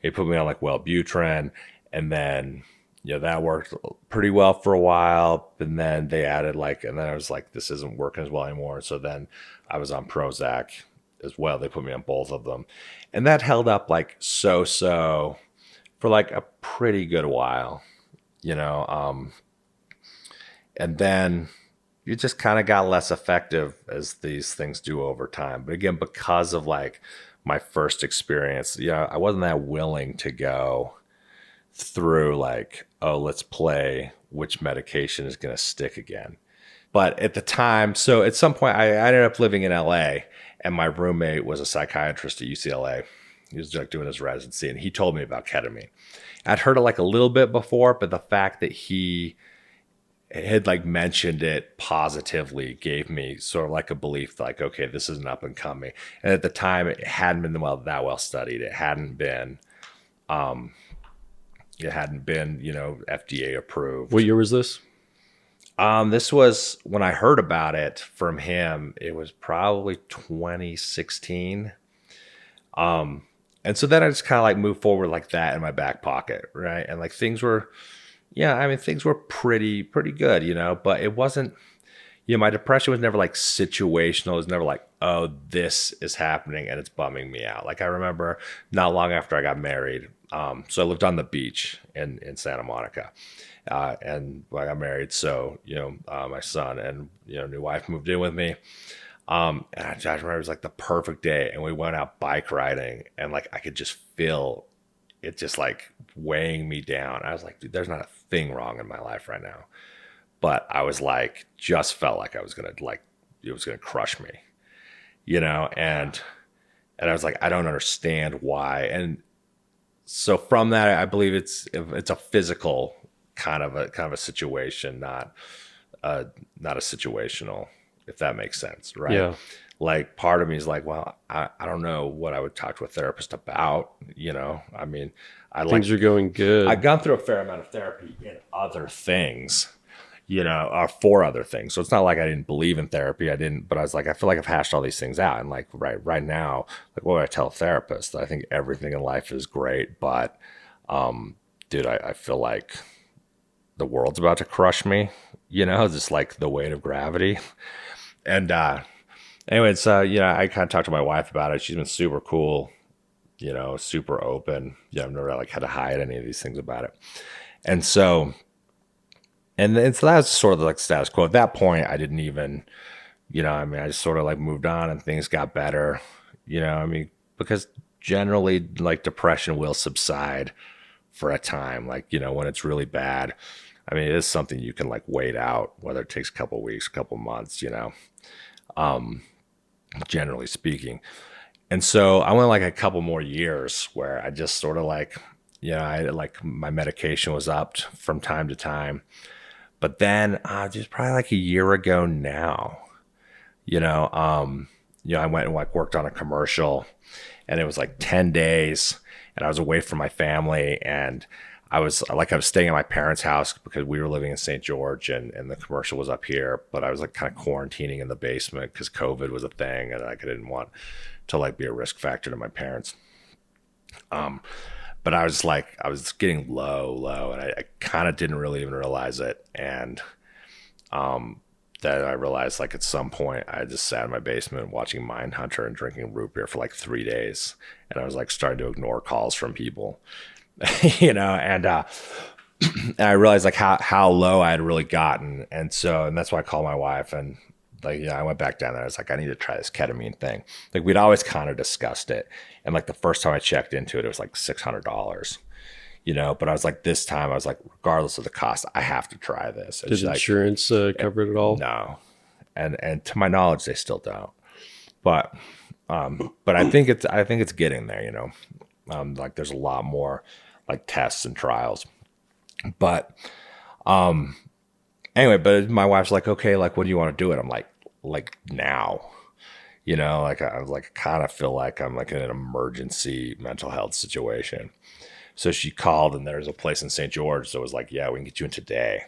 He put me on like Wellbutrin, and then that worked pretty well for a while. And then they added and then I was like, this isn't working as well anymore. So then I was on Prozac as well. They put me on both of them, and that held up like so for like a pretty good while, and then it just kind of got less effective as these things do over time. But again, because of like my first experience, I wasn't that willing to go through like, oh, let's play which medication is going to stick again. But at the time, so at some point I ended up living in LA, and my roommate was a psychiatrist at UCLA. He was like doing his residency, and he told me about ketamine. I'd heard it like a little bit before, but the fact that he had like mentioned it positively gave me sort of like a belief like, okay, this is an up and coming. And at the time it hadn't been that well studied. It hadn't been, FDA approved. What year was this? This was when I heard about it from him. It was probably 2016. And so then I just kind of like moved forward like that in my back pocket, right? And like things were pretty good, but it wasn't, my depression was never like situational. It was never like, oh, this is happening and it's bumming me out. Like I remember not long after I got married, so I lived on the beach in Santa Monica, and I got married. So, my son and, new wife moved in with me. And I remember it was like the perfect day, and we went out bike riding, and like I could just feel it just like weighing me down. I was like, dude, there's not a thing wrong in my life right now. But I was like, just felt like it was going to crush me, and I was like, I don't understand why. And so from that, I believe it's a physical kind of a situation, not a situational, if that makes sense, right? Yeah. Like part of me is like, well, I don't know what I would talk to a therapist about, I mean, things are going good. I've gone through a fair amount of therapy in other things, or for other things. So it's not like I didn't believe in therapy. But I was like, I feel like I've hashed all these things out. And like right now, like what would I tell a therapist? I think everything in life is great, but dude, I feel like the world's about to crush me, just like the weight of gravity. And anyway, so I kind of talked to my wife about it. She's been super cool, super open. I've never like had to hide any of these things about it. And so so that was sort of like status quo. At that point, I didn't even, I just sort of like moved on and things got better, because generally like depression will subside for a time, like, when it's really bad. I mean, it is something you can like wait out, whether it takes a couple of weeks, a couple of months, generally speaking. And so I went like a couple more years where I just sort of like, I like my medication was upped from time to time. But then just probably like a year ago now, you know, I went and like worked on a commercial, and it was like 10 days, and I was away from my family, and I was staying at my parents' house because we were living in St. George, and the commercial was up here, but I was like kind of quarantining in the basement because COVID was a thing, and like I didn't want to like be a risk factor to my parents. But I was getting low, and I kind of didn't really even realize it. And then I realized like at some point I just sat in my basement watching Mindhunter and drinking root beer for like 3 days. And I was like starting to ignore calls from people, and I realized like how low I had really gotten. And that's why I called my wife, and like, I went back down there. I was like, I need to try this ketamine thing. Like we'd always kind of discussed it. And like the first time I checked into it, it was like $600, but I was like, this time I was like, regardless of the cost, I have to try this. And Did insurance cover it at all? No. And to my knowledge, they still don't. But I think it's getting there, like there's a lot more like tests and trials. But anyway, but my wife's like, okay, like, what do you want to do it? I'm like now, like I was like, kind of feel like I'm like in an emergency mental health situation. So she called, and there's a place in St. George. So it was like, yeah, we can get you in today.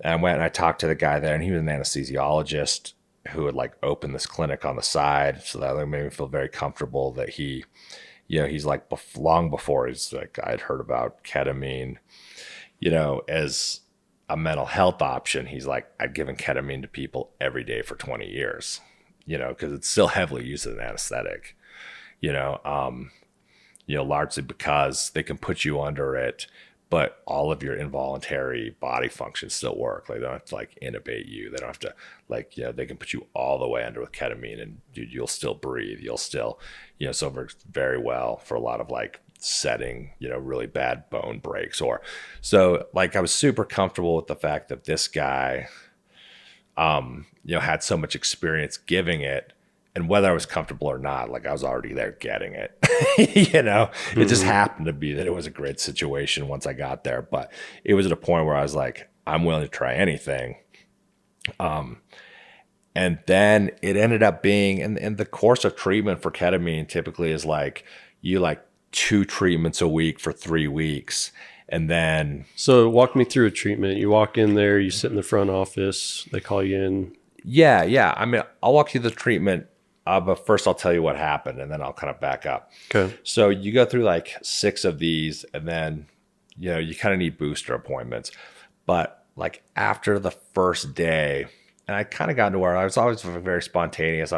And I went and I talked to the guy there, and he was an anesthesiologist who had like opened this clinic on the side. So that made me feel very comfortable that he's like long before he's like, I'd heard about ketamine, as a mental health option. He's like, I'd given ketamine to people every day for 20 years, because it's still heavily used as an anesthetic, largely because they can put you under it, but all of your involuntary body functions still work. Like they don't have to like intubate you. They don't have to like, they can put you all the way under with ketamine, and you'll still breathe. You'll still, so it works very well for a lot of like setting, really bad bone breaks. So like I was super comfortable with the fact that this guy, had so much experience giving it. And whether I was comfortable or not, like I was already there getting it, it just happened to be that it was a great situation once I got there. But it was at a point where I was like, I'm willing to try anything. And then it ended up being, and the course of treatment for ketamine typically is like, you like 2 treatments a week for 3 weeks. And then. So walk me through a treatment. You walk in there, you sit in the front office, they call you in. Yeah. I mean, I'll walk you through the treatment. But first I'll tell you what happened, and then I'll kind of back up. Okay. So you go through like 6 of these, and then, you kind of need booster appointments. But like after the first day, and I kind of got to where I was always very spontaneous.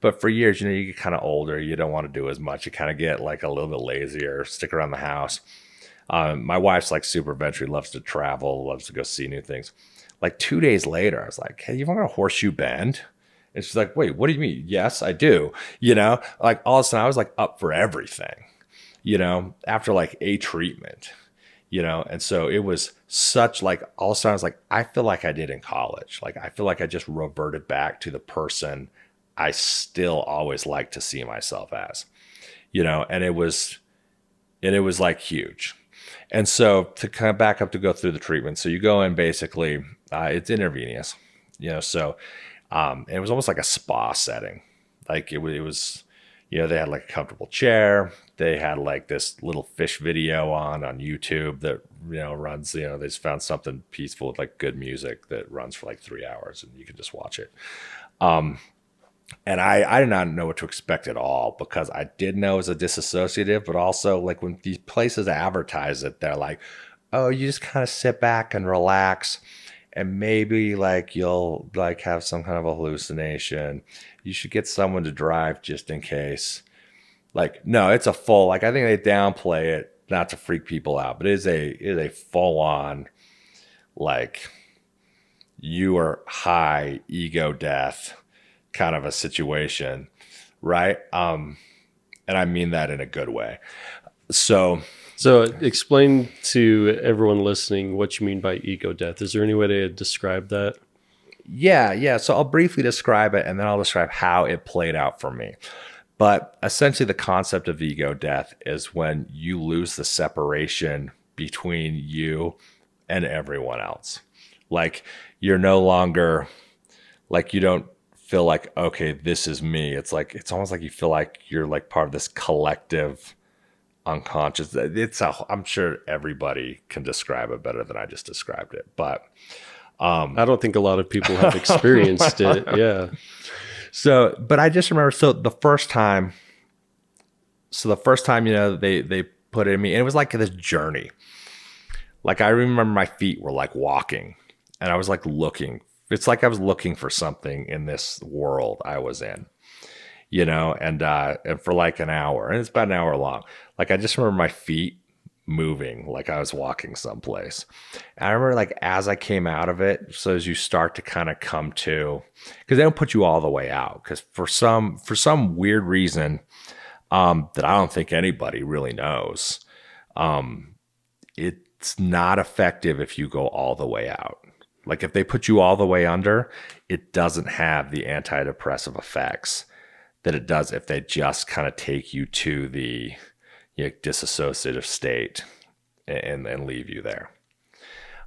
But for years, you get kind of older. You don't want to do as much. You kind of get like a little bit lazier, stick around the house. My wife's like super adventurous, loves to travel, loves to go see new things. Like 2 days later, I was like, hey, you want to go Horseshoe Bend? And she's like, wait, what do you mean? Yes, I do. Like all of a sudden I was like up for everything, after like a treatment, and so it was such like, all of a sudden I was like, I feel like I did in college. Like, I feel like I just reverted back to the person I still always like to see myself as, and it was like huge. And so to kind of back up to go through the treatment. So you go in basically, it's intravenous, so it was almost like a spa setting. Like it was, they had like a comfortable chair. They had like this little fish video on YouTube that, runs, they just found something peaceful with like good music that runs for like 3 hours, and you can just watch it. And I did not know what to expect at all, because I did know it was a disassociative, but also like when these places advertise it, they're like, oh, you just kind of sit back and relax. And maybe like you'll like have some kind of a hallucination. You should get someone to drive just in case. Like, no, it's a full, like I think they downplay it not to freak people out, but it is a full on, like you are high ego death kind of a situation, right? And I mean that in a good way. So explain to everyone listening what you mean by ego death. Is there any way to describe that? Yeah. So I'll briefly describe it, and then I'll describe how it played out for me. But essentially the concept of ego death is when you lose the separation between you and everyone else. Like you're no longer, like you don't feel like, okay, this is me. It's like, it's almost like you feel like you're like part of this collective unconscious. I'm sure everybody can describe it better than I just described it. But I don't think a lot of people have experienced it. Yeah. So, but I just remember, the first time, they put it in me, and it was like this journey. Like I remember my feet were like walking, and I was like looking. It's like I was looking for something in this world I was in, and for like an hour, and it's about an hour long. Like I just remember my feet moving like I was walking someplace. And I remember like as I came out of it, so as you start to kind of come to, because they don't put you all the way out, because for some weird reason that I don't think anybody really knows, it's not effective if you go all the way out. Like if they put you all the way under, it doesn't have the antidepressive effects that it does if they just kind of take you to the disassociative state and leave you there.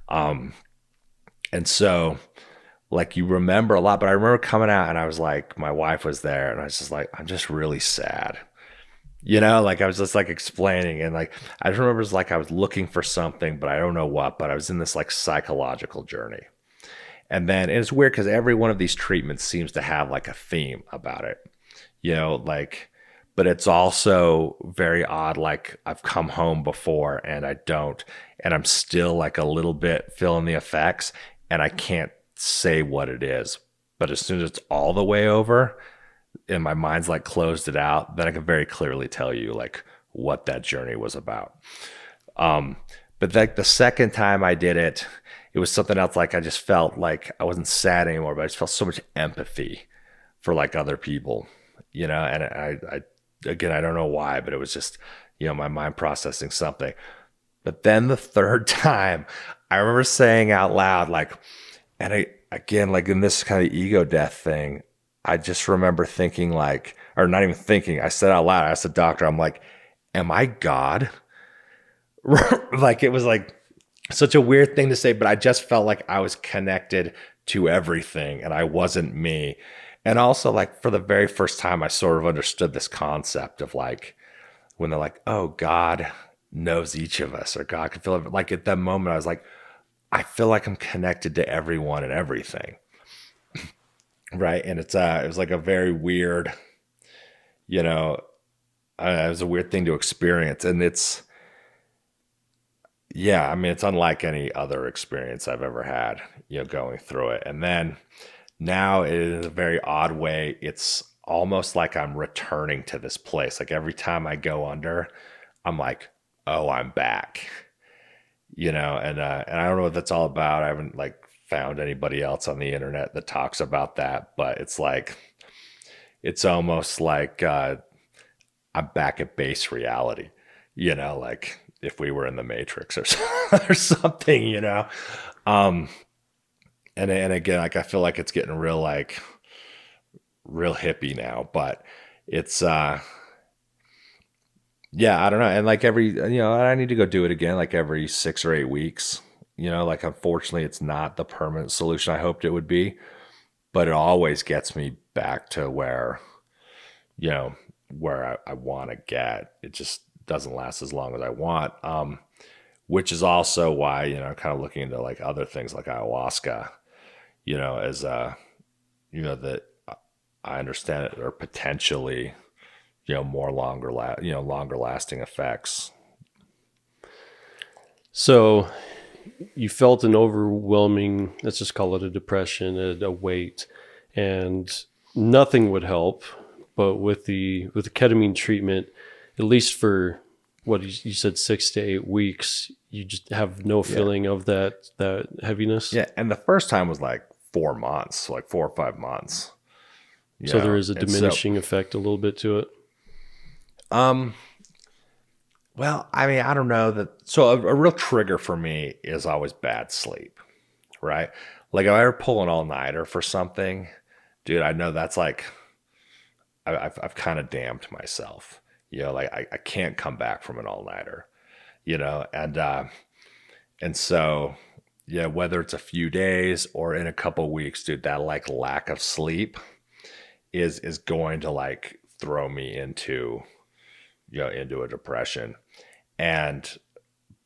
And so like you remember a lot, but I remember coming out and I was like, my wife was there and I was just like, I'm just really sad. Like I was just like explaining, and like I just remember it was like I was looking for something, but I don't know what, but I was in this like psychological journey. And then it's weird because every one of these treatments seems to have like a theme about it, but it's also very odd. Like I've come home before and I don't, and I'm still like a little bit feeling the effects and I can't say what it is. But as soon as it's all the way over and my mind's like closed it out, then I can very clearly tell you like what that journey was about. But like the second time I did it, it was something else. Like I just felt like I wasn't sad anymore, but I just felt so much empathy for like other people, and I again, I don't know why, but it was just, my mind processing something. But then the third time I remember saying out loud, like, and again, like in this kind of ego death thing, I just remember thinking like, or not even thinking, I said out loud, I asked the doctor, I'm like, am I God? Like it was like such a weird thing to say, but I just felt like I was connected to everything and I wasn't me. And also like for the very first time, I sort of understood this concept of like, when they're like, oh, God knows each of us, or God can feel it. Like at that moment, I was like, I feel like I'm connected to everyone and everything. Right. And it was like a very weird, it was a weird thing to experience. And it's unlike any other experience I've ever had, going through it. And then now it is a very odd way. It's almost like I'm returning to this place. Like every time I go under, I'm like, oh, I'm back, and I don't know what that's all about. I haven't like found anybody else on the internet that talks about that, but it's like, it's almost like I'm back at base reality, like if we were in the Matrix or something, and again, like I feel like it's getting real hippie now, but it's I don't know. And like I need to go do it again like every 6 or 8 weeks. Like unfortunately it's not the permanent solution I hoped it would be, but it always gets me back to where I want to get. It just doesn't last as long as I want. Which is also why, kind of looking into like other things like ayahuasca, as that I understand it, or potentially, longer lasting effects. So you felt an overwhelming, let's just call it a depression, a weight, and nothing would help. But with the ketamine treatment, at least for what you said, 6 to 8 weeks, you just have no feeling of that heaviness. Yeah. And the first time was like 4 months, like 4 or 5 months. So there is a diminishing effect a little bit to it. Well, I mean, I don't know that. So a real trigger for me is always bad sleep, right? Like if I ever pull an all-nighter for something, dude, I know that's like I've kind of damned myself. Like I can't come back from an all-nighter, and so yeah, whether it's a few days or in a couple weeks, dude, that like lack of sleep is going to like throw me into into a depression. And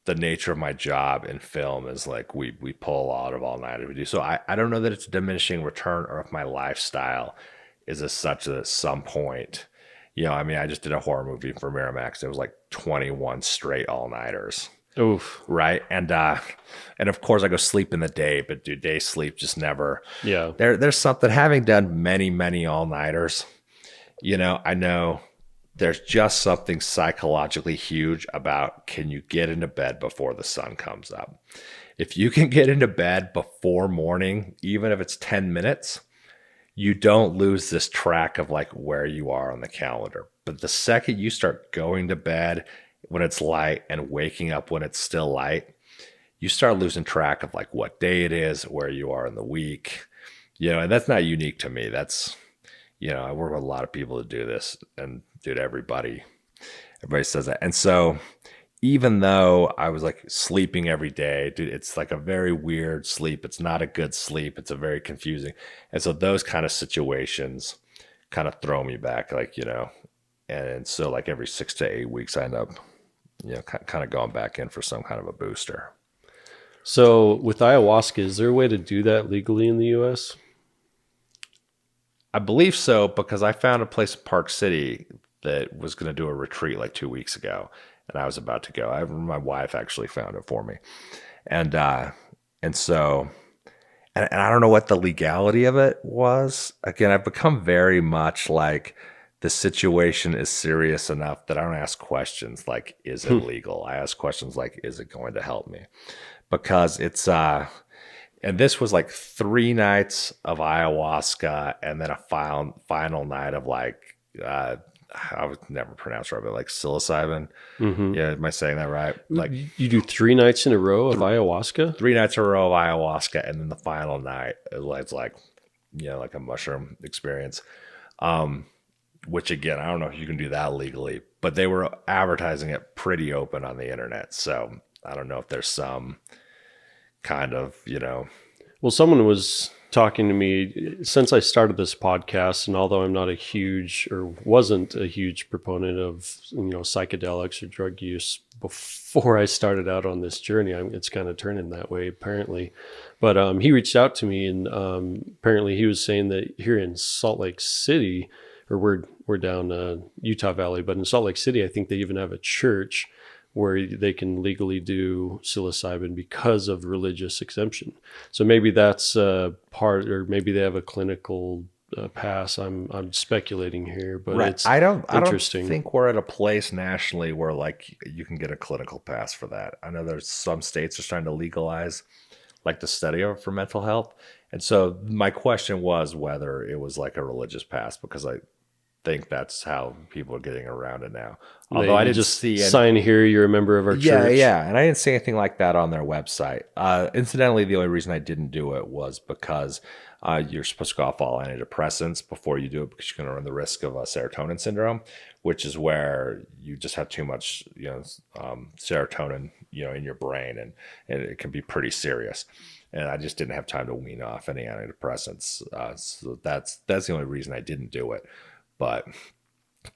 the nature of my job in film is like we pull a lot of all-nighters we do. So I don't know that it's a diminishing return or if my lifestyle is as such that at some point, I mean, I just did a horror movie for Miramax. It was like 21 straight all-nighters. Oof. Right. And of course I go sleep in the day, but dude, day sleep just never. Yeah. There's something, having done many all-nighters, I know there's just something psychologically huge about, can you get into bed before the sun comes up? If you can get into bed before morning, even if it's 10 minutes, you don't lose this track of like where you are on the calendar. But the second you start going to bed when it's light and waking up when it's still light, you start losing track of like what day it is, where you are in the week, and that's not unique to me. That's, I work with a lot of people to do this, and dude, everybody says that. And so even though I was like sleeping every day, dude, it's like a very weird sleep. It's not a good sleep. It's a very confusing. And so those kind of situations kind of throw me back, like, and so like every 6 to 8 weeks, I end up, kind of going back in for some kind of a booster. So with ayahuasca, is there a way to do that legally in the US? I believe so, because I found a place in Park City that was going to do a retreat like 2 weeks ago, and I was about to go. My wife actually found it for me. And so I don't know what the legality of it was. Again, I've become very much like, the situation is serious enough that I don't ask questions like, is it legal? I ask questions like, is it going to help me? Because it's, and this was like 3 nights of ayahuasca and then a final night of like, I would never pronounce it right, but like psilocybin. Mm-hmm. Yeah, am I saying that right? Like, you do 3 nights in a row of ayahuasca? 3 nights in a row of ayahuasca, and then the final night it's like, like a mushroom experience. Which again, I don't know if you can do that legally, but they were advertising it pretty open on the internet. So I don't know if there's some kind of, Well, someone was talking to me since I started this podcast, and although I'm not wasn't a huge proponent of, psychedelics or drug use before I started out on this journey, it's kind of turning that way apparently. But he reached out to me, and apparently he was saying that here in Salt Lake City, or we're down Utah Valley, but in Salt Lake City, I think they even have a church where they can legally do psilocybin because of religious exemption. So maybe that's part, or maybe they have a clinical pass. I'm speculating here, but right. It's I don't interesting. think we're at a place nationally where like you can get a clinical pass for that. I know there's some states are starting to legalize like the study of it for mental health. And so my question was whether it was like a religious pass, because I think that's how people are getting around it now. Although I didn't just see sign here, you're a member of our church. Yeah, and I didn't see anything like that on their website. Incidentally, the only reason I didn't do it was because you're supposed to go off all antidepressants before you do it, because you're going to run the risk of serotonin syndrome, which is where you just have too much, serotonin, in your brain, and it can be pretty serious. And I just didn't have time to wean off any antidepressants, so that's the only reason I didn't do it. But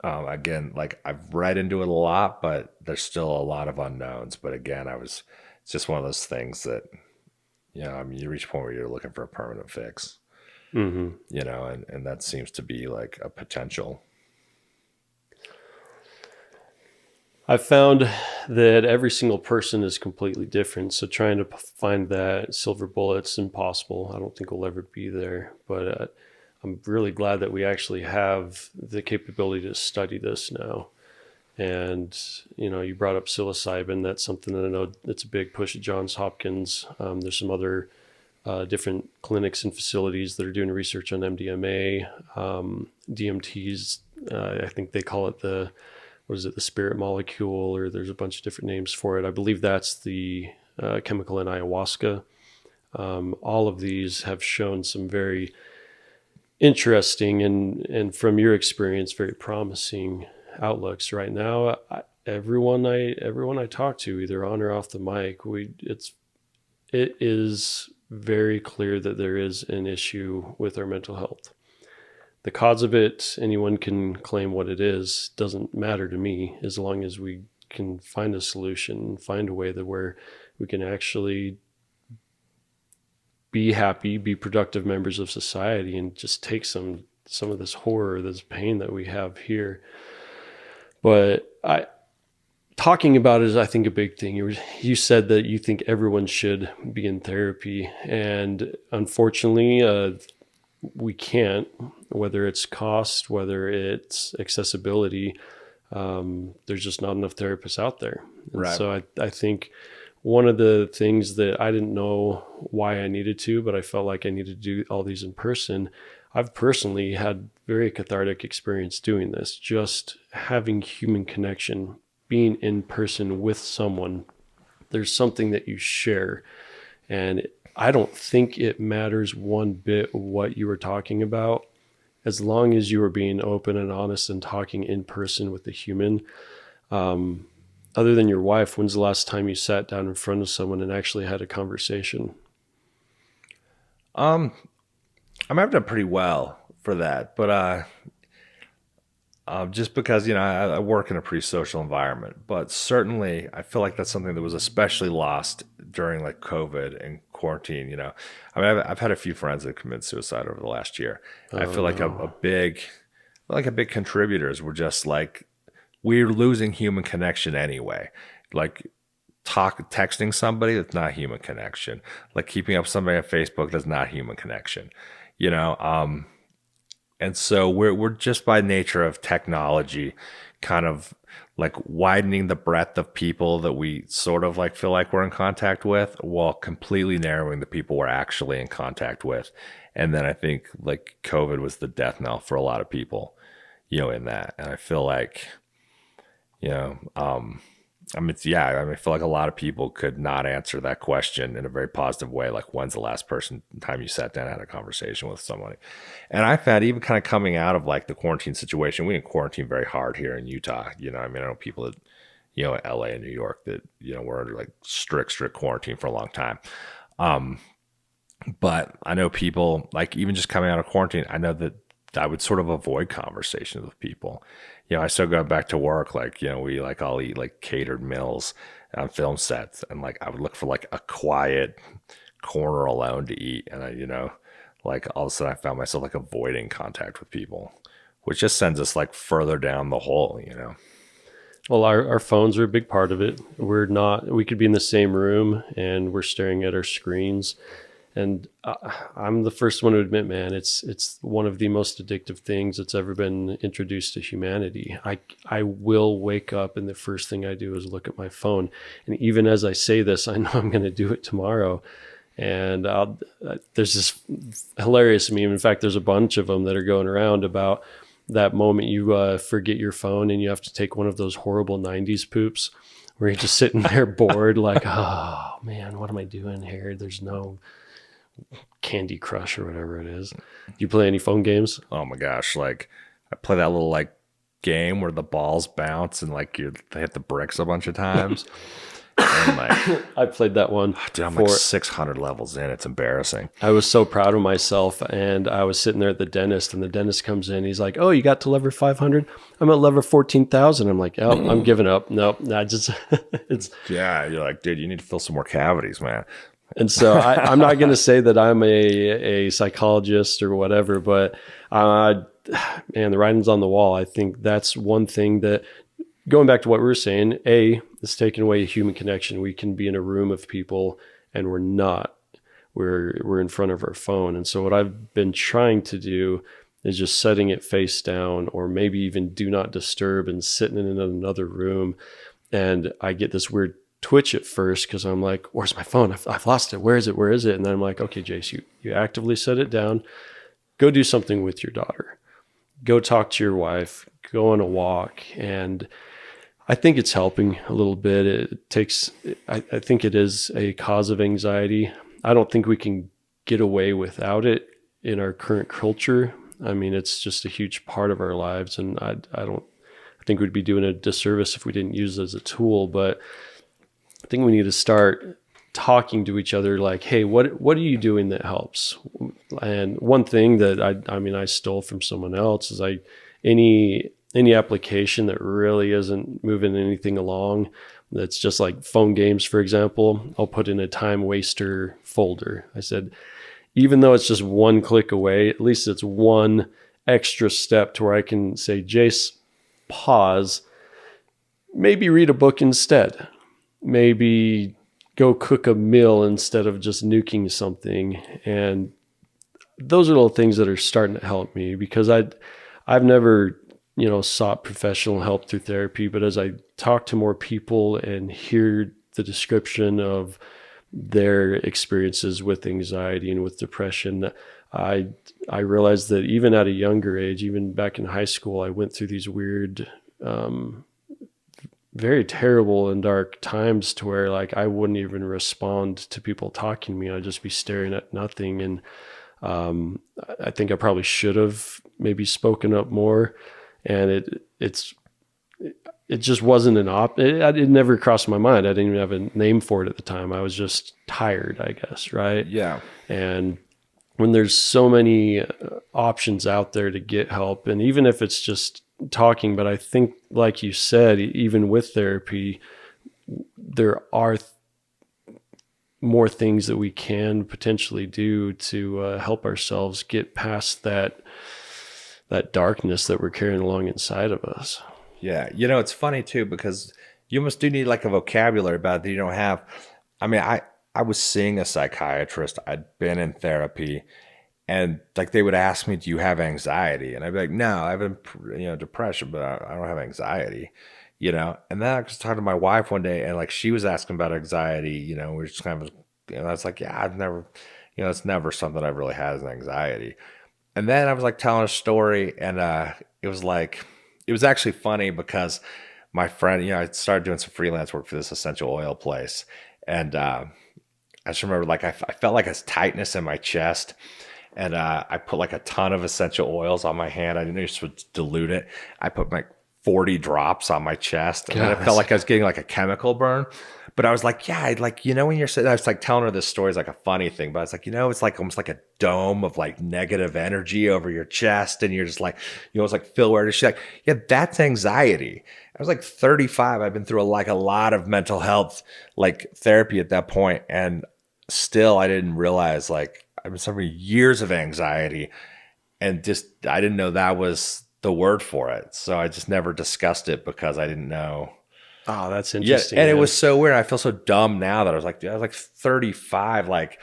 again, like I've read into it a lot, but there's still a lot of unknowns. But again, it's just one of those things that, you reach a point where you're looking for a permanent fix, and that seems to be like a potential. I found that every single person is completely different. So trying to find that silver bullet's impossible. I don't think we'll ever be there, but I'm really glad that we actually have the capability to study this now. And, you brought up psilocybin. That's something that I know it's a big push at Johns Hopkins. There's some other different clinics and facilities that are doing research on MDMA, DMTs. I think they call it the spirit molecule, or there's a bunch of different names for it. I believe that's the chemical in ayahuasca. All of these have shown some very interesting and from your experience, very promising outlooks right now. Everyone I talk to, either on or off the mic, it is very clear that there is an issue with our mental health. The cause of it, anyone can claim what it is, doesn't matter to me, as long as we can find a solution, find a way that where we can actually be happy, be productive members of society, and just take some of this horror, this pain that we have here. But talking about it is, I think, a big thing. You said that you think everyone should be in therapy, and unfortunately, we can't. Whether it's cost, whether it's accessibility, there's just not enough therapists out there. And right. So I think one of the things that I didn't know why I needed to, but I felt like I needed to do all these in person. I've personally had very cathartic experience doing this, just having human connection, being in person with someone. There's something that you share, and I don't think it matters one bit what you were talking about, as long as you were being open and honest and talking in person with the human. Other than your wife, when's the last time you sat down in front of someone and actually had a conversation? I've done pretty well for that, but just because, I work in a pretty social environment, but certainly I feel like that's something that was especially lost during like COVID and quarantine. I've had a few friends that have committed suicide over the last year. I feel like a big contributors were just like, we're losing human connection anyway. Like texting somebody, that's not human connection. Like keeping up with somebody on Facebook, that's not human connection. And so we're just by nature of technology kind of like widening the breadth of people that we sort of like feel like we're in contact with, while completely narrowing the people we're actually in contact with. And then I think like COVID was the death knell for a lot of people, in that. And I feel like, I feel like a lot of people could not answer that question in a very positive way. Like, when's the last time you sat down and had a conversation with somebody? And I found even kind of coming out of like the quarantine situation, we didn't quarantine very hard here in Utah. I know people that, in LA and New York that, were under like strict quarantine for a long time. But I know people like even just coming out of quarantine, I know that I would sort of avoid conversations with people. I still go back to work, like, I'll eat like catered meals on film sets, and like I would look for like a quiet corner alone to eat. And like all of a sudden I found myself like avoiding contact with people, which just sends us like further down the hole, Well, our phones are a big part of it. We could be in the same room and we're staring at our screens. And I'm the first one to admit, man, it's one of the most addictive things that's ever been introduced to humanity. I will wake up and the first thing I do is look at my phone. And even as I say this, I know I'm going to do it tomorrow. And there's this hilarious meme. In fact, there's a bunch of them that are going around about that moment you forget your phone and you have to take one of those horrible 90s poops where you're just sitting there bored like, oh, man, what am I doing here? There's no Candy Crush or whatever it is. Do you play any phone games? Oh my gosh. Like I play that little like game where the balls bounce and like they hit the bricks a bunch of times. And like, I played that one. Dude, I'm like 600 levels in. It's embarrassing. I was so proud of myself, and I was sitting there at the dentist, and the dentist comes in. He's like, "Oh, you got to level 500? I'm at level 14,000." I'm like, "Oh, I'm giving up. Nope, it's." Yeah, you're like, dude, you need to fill some more cavities, man. And so I'm not going to say that I'm a psychologist or whatever, but man, the writing's on the wall. I think that's one thing that, going back to what we were saying, it's taking away a human connection. We can be in a room of people and we're not. We're in front of our phone. And so what I've been trying to do is just setting it face down, or maybe even do not disturb, and sitting in another room. And I get this weird twitch at first because I'm like, where's my phone? I've lost it. Where is it? And then I'm like, okay, Jace, you actively set it down. Go do something with your daughter. Go talk to your wife. Go on a walk. And I think it's helping a little bit. I think it is a cause of anxiety. I don't think we can get away without it in our current culture. I mean, it's just a huge part of our lives, and I think we'd be doing a disservice if we didn't use it as a tool. But I think we need to start talking to each other like, hey, what are you doing that helps? And one thing that I stole from someone else is any application that really isn't moving anything along, that's just like phone games, for example, I'll put in a time waster folder. I said, even though it's just one click away, at least it's one extra step to where I can say, Jace, pause, maybe read a book instead. Maybe go cook a meal instead of just nuking something. And those are little things that are starting to help me, because I've never, sought professional help through therapy, but as I talk to more people and hear the description of their experiences with anxiety and with depression, I realized that even at a younger age, even back in high school, I went through these weird, very terrible and dark times to where like I wouldn't even respond to people talking to me. I'd just be staring at nothing. And I think I probably should have maybe spoken up more. And it just wasn't it never crossed my mind. I didn't even have a name for it at the time. I was just tired, I guess. Right. Yeah. And when there's so many options out there to get help, and even if it's just talking, but I think, like you said, even with therapy, there are more things that we can potentially do to help ourselves get past that darkness that we're carrying along inside of us. Yeah. It's funny too, because you almost do need like a vocabulary about it that you don't have. I mean, I was seeing a psychiatrist. I'd been in therapy, and like they would ask me, do you have anxiety? And I'd be like, no, I have depression, but I don't have anxiety, and then I was talking to my wife one day, and like she was asking about anxiety, we were just kind of, I was like, yeah, I've never, it's never something I've really had as an anxiety. And then I was like telling a story, and it was actually funny because my friend, I started doing some freelance work for this essential oil place. And I just remember like I felt like a tightness in my chest. And I put like a ton of essential oils on my hand. I didn't know you're supposed to dilute it. I put like 40 drops on my chest. And then it felt like I was getting like a chemical burn. But I was like, yeah, like, when you're sitting, I was like telling her this story is like a funny thing, but I was like, it's like almost like a dome of like negative energy over your chest. And you're just like, it's like Phil Ware. She's like, yeah, that's anxiety. I was like 35. I've been through a lot of mental health, like therapy at that point. And still, I didn't realize like I've been suffering years of anxiety, and just, I didn't know that was the word for it. So I just never discussed it because I didn't know. Oh, that's interesting. Yeah, and it was so weird. I feel so dumb now that I was like 35, like,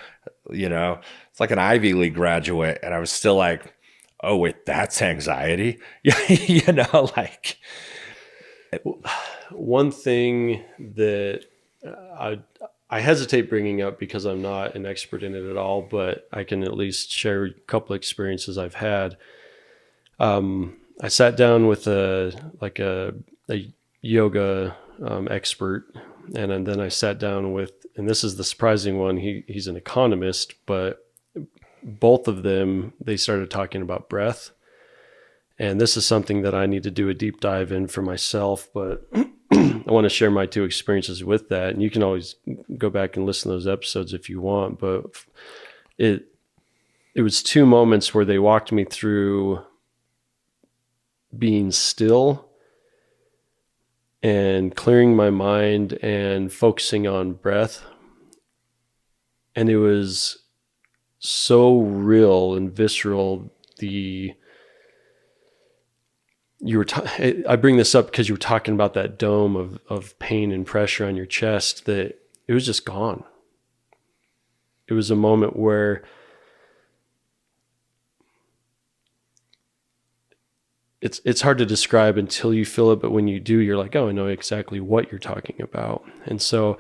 it's like an Ivy League graduate. And I was still like, oh, wait, that's anxiety. Like. One thing that I hesitate bringing up because I'm not an expert in it at all, but I can at least share a couple of experiences I've had. I sat down with a yoga expert, and then I sat down with, and this is the surprising one, he's an economist, but both of them, they started talking about breath. And this is something that I need to do a deep dive in for myself, but I want to share my two experiences with that. And you can always go back and listen to those episodes if you want, but it was two moments where they walked me through being still and clearing my mind and focusing on breath. And it was so real and visceral. I bring this up because you were talking about that dome of pain and pressure on your chest, that it was just gone. It was a moment where it's hard to describe until you feel it, but when you do, you're like, oh, I know exactly what you're talking about. And so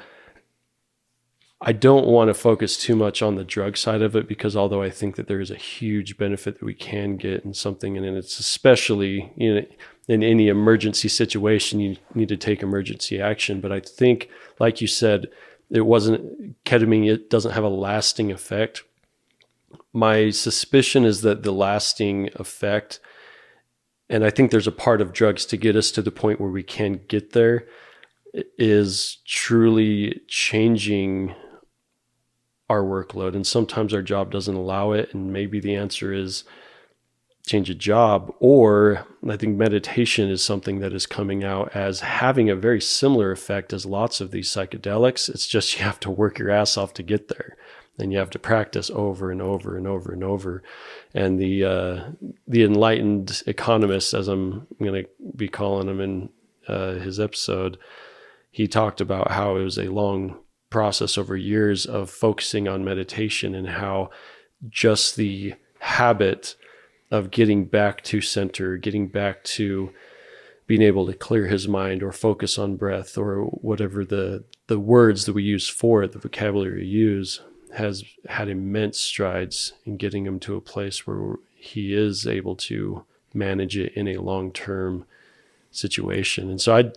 I don't want to focus too much on the drug side of it, because although I think that there is a huge benefit that we can get in something, and it's especially in any emergency situation, you need to take emergency action. But I think, like you said, ketamine, it doesn't have a lasting effect. my suspicion is that the lasting effect, and I think there's a part of drugs to get us to the point where we can get there, is truly changing our workload. And sometimes our job doesn't allow it. And maybe the answer is change a job. Or I think meditation is something that is coming out as having a very similar effect as lots of these psychedelics. It's just you have to work your ass off to get there. And you have to practice over and over and over and over. And the enlightened economist, as I'm going to be calling him in his episode, he talked about how it was a long process over years of focusing on meditation, and how just the habit of getting back to center, getting back to being able to clear his mind or focus on breath or whatever the words that we use for it, the vocabulary we use, has had immense strides in getting him to a place where he is able to manage it in a long-term situation. And so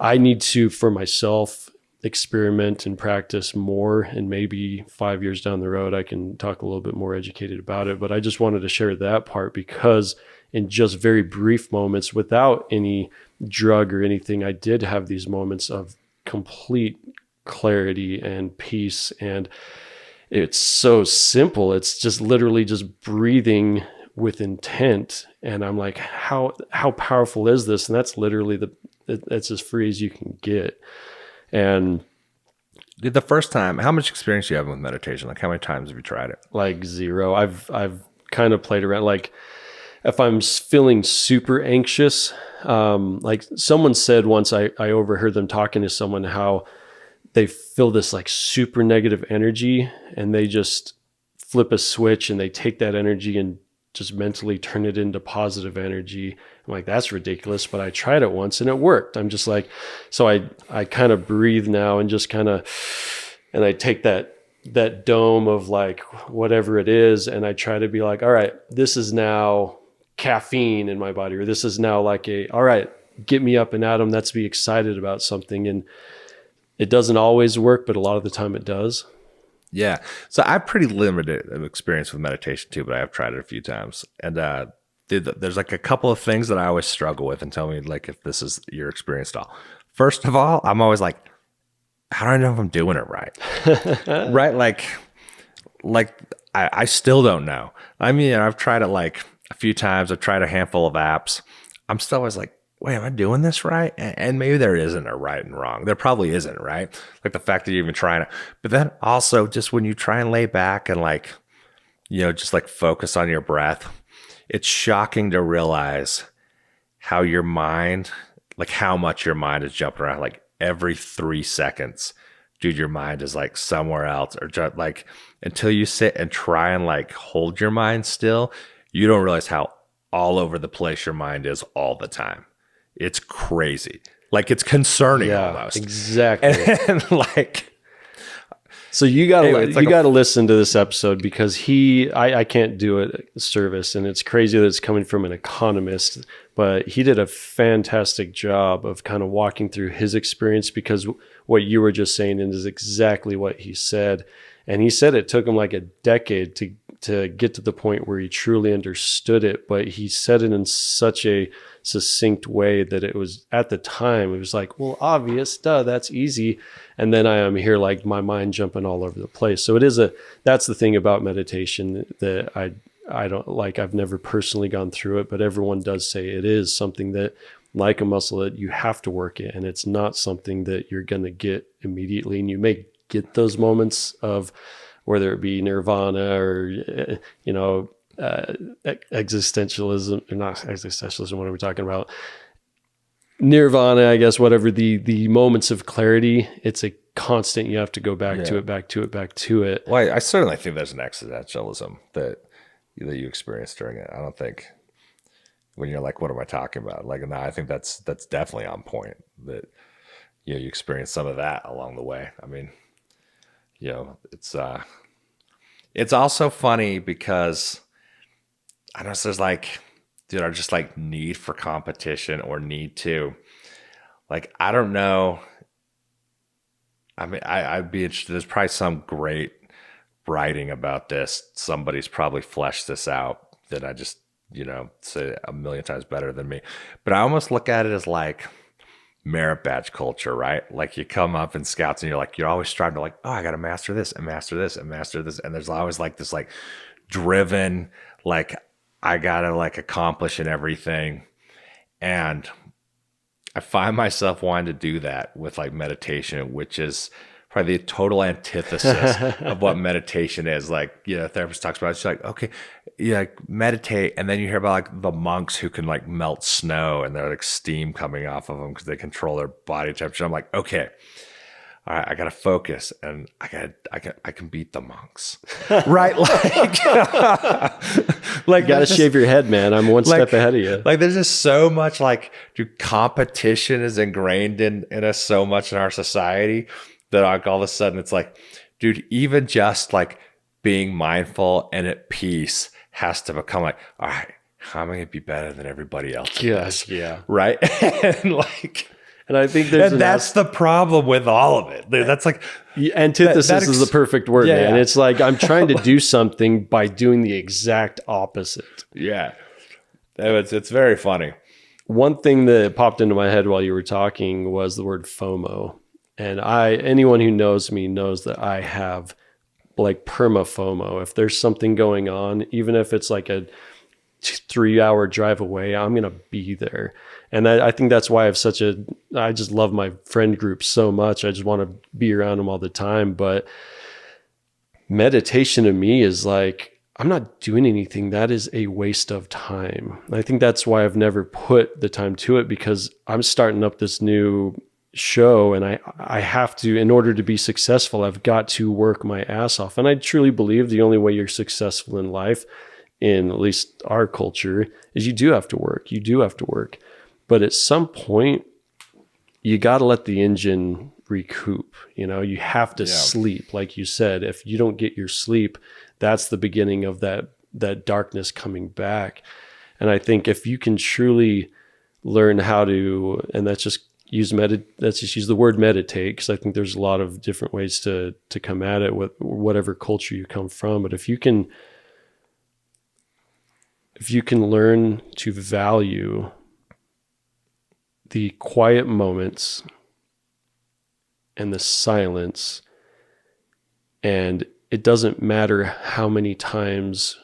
I need to, for myself, experiment and practice more, and maybe 5 years down the road, I can talk a little bit more educated about it. But I just wanted to share that part, because in just very brief moments, without any drug or anything, I did have these moments of complete clarity and peace. And it's so simple. It's just literally just breathing with intent. And I'm like, how powerful is this? And that's literally that's as free as you can get. And The first time, how much experience do you have with meditation? Like, how many times have you tried it? like zero. I've kind of played around. Like, if I'm feeling super anxious, like someone said once, I overheard them talking to someone, how they feel this like super negative energy, and they just flip a switch and they take that energy and just mentally turn it into positive energy. I'm like, that's ridiculous, but I tried it once and it worked. I'm just like, so I kind of breathe now and just kind of, and I take that dome of like whatever it is, and I try to be like, all right, this is now caffeine in my body, or this is now like all right, get me up and at 'em. Let's be excited about something. And it doesn't always work, but a lot of the time it does. Yeah. So I have pretty limited experience with meditation too, but I have tried it a few times. And there's like a couple of things that I always struggle with, and tell me like if this is your experience at all. First of all, I'm always like, how do I know if I'm doing it right? Right? Like I still don't know. I mean, I've tried it like a few times. I've tried a handful of apps. I'm still always like, wait, am I doing this right? And maybe there isn't a right and wrong. There probably isn't, right? Like the fact that you're even trying it. But then also just when you try and lay back and like, just like focus on your breath, it's shocking to realize how your mind, like how much your mind is jumping around. Like every 3 seconds, dude, your mind is like somewhere else, or just like until you sit and try and like hold your mind still, you don't realize how all over the place your mind is all the time. It's crazy. Like it's concerning almost. Exactly. And like, so you gotta anyway, you gotta listen to this episode, because I can't do it service, and it's crazy that it's coming from an economist, but he did a fantastic job of kind of walking through his experience, because what you were just saying is exactly what he said. And he said it took him like a decade to get to the point where he truly understood it, but he said it in such a succinct way that it was, at the time, it was like, well, obvious, duh, that's easy. And then I am here like my mind jumping all over the place. So that's the thing about meditation that I don't like. I've never personally gone through it, but everyone does say it is something that, like a muscle, that you have to work it. And it's not something that you're going to get immediately. And you may get those moments of, whether it be nirvana or, existentialism, or not existentialism, what are we talking about? Nirvana, I guess, whatever, the moments of clarity, it's a constant. You have to go back to it. Well, I certainly think there's an existentialism that you experience during it. I don't think when you're like, what am I talking about? Like, no, I think that's definitely on point, that, you experience some of that along the way. I mean, it's also funny because I know there's like, dude, our just like need for competition or need to, like, I don't know. I mean, I'd be interested. There's probably some great writing about this, somebody's probably fleshed this out that I just, say a million times better than me. But I almost look at it as like merit badge culture, right? Like you come up in scouts and you're always striving to like, oh, I got to master this and master this and master this. And there's always like this like driven, like I got to like accomplish in everything. And I find myself wanting to do that with like meditation, which is probably the total antithesis of what meditation is. Like, a therapist talks about it. She's like, okay, like meditate. And then you hear about like the monks who can like melt snow and they're like steam coming off of them because they control their body temperature. I'm like, okay, all right, I got to focus and I can beat the monks. Right. Like you got to shave your head, man. I'm one step ahead of you. Like there's just so much like, competition is ingrained in us so much in our society that like all of a sudden it's like, dude, even just like being mindful and at peace has to become like, all right, how am I going to be better than everybody else? Yes. Yeah. Right. And I think that's the problem with all of it. That's like antithesis is the perfect word, man. It's like I'm trying to do something by doing the exact opposite. Yeah. It's very funny. One thing that popped into my head while you were talking was the word FOMO. And anyone who knows me knows that I have like perma FOMO. If there's something going on, even if it's like a 3-hour drive away, I'm going to be there. And I think that's why I just love my friend group so much. I just want to be around them all the time. But meditation to me is like, I'm not doing anything. That is a waste of time. I think that's why I've never put the time to it, because I'm starting up this new show and I have to, in order to be successful, I've got to work my ass off. And I truly believe the only way you're successful in life, in at least our culture, is you do have to work. You do have to work. But at some point, you got to let the engine recoup. You have to sleep. Like you said, if you don't get your sleep, that's the beginning of that darkness coming back. And I think if you can truly learn how to, and let's just use the word meditate, because I think there's a lot of different ways to come at it with whatever culture you come from. But if you can learn to value the quiet moments and the silence, and it doesn't matter how many times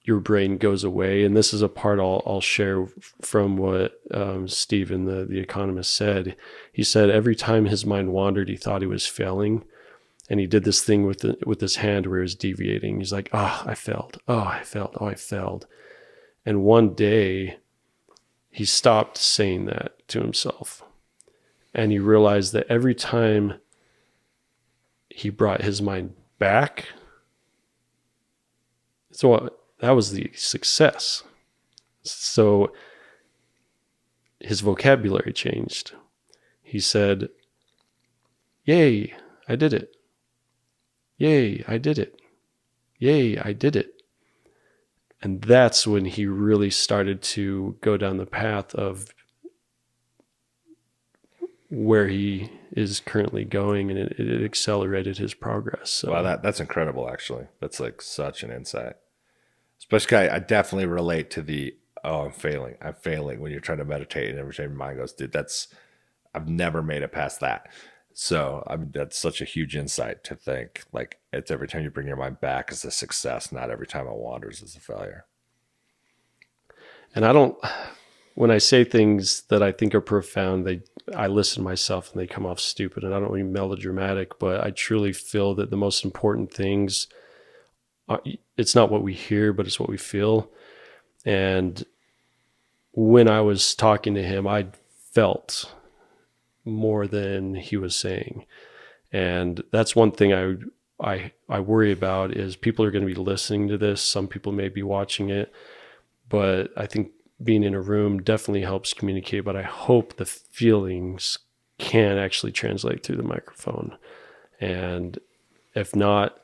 your brain goes away. And this is a part I'll share from what Stephen, the economist, said. He said every time his mind wandered, he thought he was failing. And he did this thing with his hand where he was deviating. He's like, oh, I failed. Oh, I failed. Oh, I failed. And one day he stopped saying that to himself. And he realized that every time he brought his mind back, so that was the success. So his vocabulary changed. He said, yay, I did it. Yay, I did it. Yay, I did it. And that's when he really started to go down the path of where he is currently going, and it accelerated his progress. So wow, that's incredible, actually. That's like such an insight. Especially, I definitely relate to the, oh, I'm failing when you're trying to meditate and every time your mind goes, dude, I've never made it past that. So I mean, that's such a huge insight to think like it's every time you bring your mind back is a success, not every time it wanders is a failure. And when I say things that I think are profound, I listen to myself and they come off stupid, and I don't mean melodramatic, but I truly feel that the most important things it's not what we hear, but it's what we feel. And when I was talking to him, I felt more than he was saying. And that's one thing I worry about is people are going to be listening to this. Some people may be watching it, but I think being in a room definitely helps communicate, but I hope the feelings can actually translate through the microphone. And if not,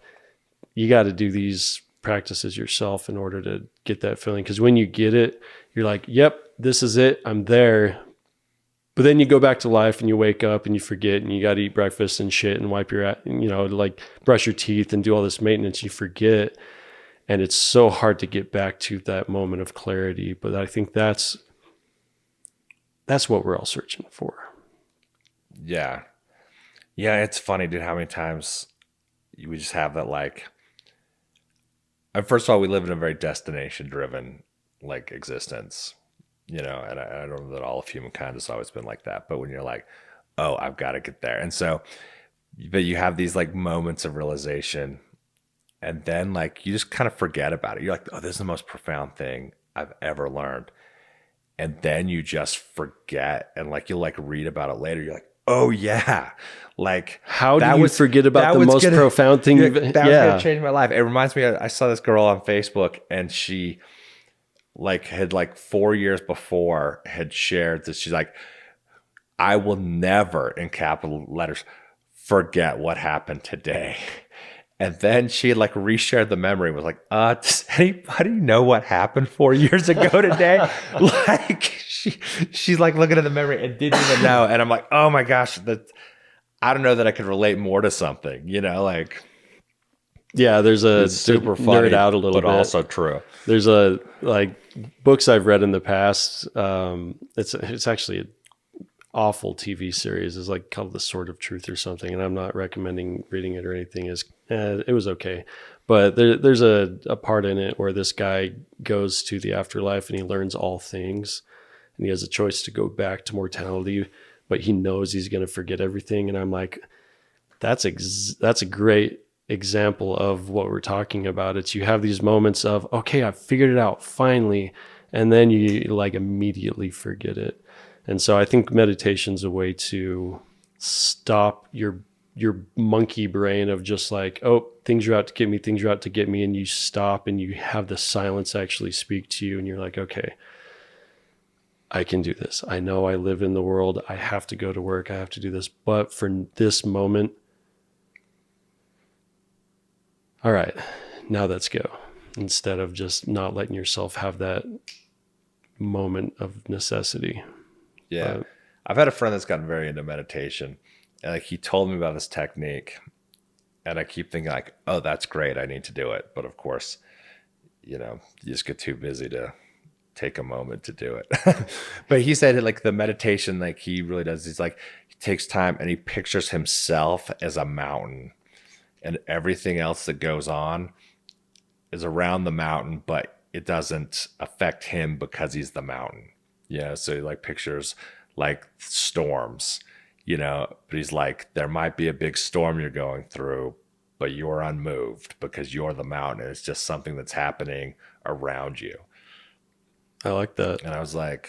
you got to do these practices yourself in order to get that feeling. Because when you get it, you're like, yep, this is it. I'm there. But then you go back to life and you wake up and you forget and you got to eat breakfast and shit and wipe your, like brush your teeth and do all this maintenance. You forget. And it's so hard to get back to that moment of clarity. But I think that's what we're all searching for. Yeah. Yeah. It's funny, dude, how many times we just have that, like, first of all, we live in a very destination driven like existence, and I don't know that all of humankind has always been like that, but when you're like, oh, I've got to get there. And so, but you have these like moments of realization, and then like you just kind of forget about it. You're like, oh, this is the most profound thing I've ever learned. And then you just forget, and like you'll like read about it later. You're like, oh yeah, like how do you forget about the most profound thing? That was gonna change my life. It reminds me, I saw this girl on Facebook, and she like had like 4 years before had shared this. She's like, I will never, in capital letters, forget what happened today. And then she had like reshared the memory, was like, does anybody know what happened 4 years ago today? Like she's like looking at the memory and didn't even know. And I'm like, oh my gosh, I don't know that I could relate more to something, like. Yeah, there's a super funny, nerd out a little but bit. Also true. There's a like books I've read in the past. It's actually an awful TV series. It's like called The Sword of Truth or something, and I'm not recommending reading it or anything. It was okay, but there's a part in it where this guy goes to the afterlife and he learns all things, and he has a choice to go back to mortality, but he knows he's going to forget everything. And I'm like, that's a great example of what we're talking about. It's you have these moments of, okay, I figured it out finally, and then you like immediately forget it. And so I think meditation's a way to stop your monkey brain of just like, oh, things are out to get me, and you stop and you have the silence actually speak to you, and you're like, okay, I can do this. I know I live in the world. I have to go to work. I have to do this. But for this moment, all right, now let's go. Instead of just not letting yourself have that moment of necessity. Yeah. I've had a friend that's gotten very into meditation, and like he told me about this technique, and I keep thinking like, oh, that's great, I need to do it. But of course, you just get too busy to take a moment to do it. But he said like the meditation, like he really does, he's like, he takes time and he pictures himself as a mountain, and everything else that goes on is around the mountain, but it doesn't affect him because he's the mountain. Yeah. So he like pictures like storms, but he's like, there might be a big storm you're going through, but you're unmoved because you're the mountain. It's just something that's happening around you. I like that. And I was like,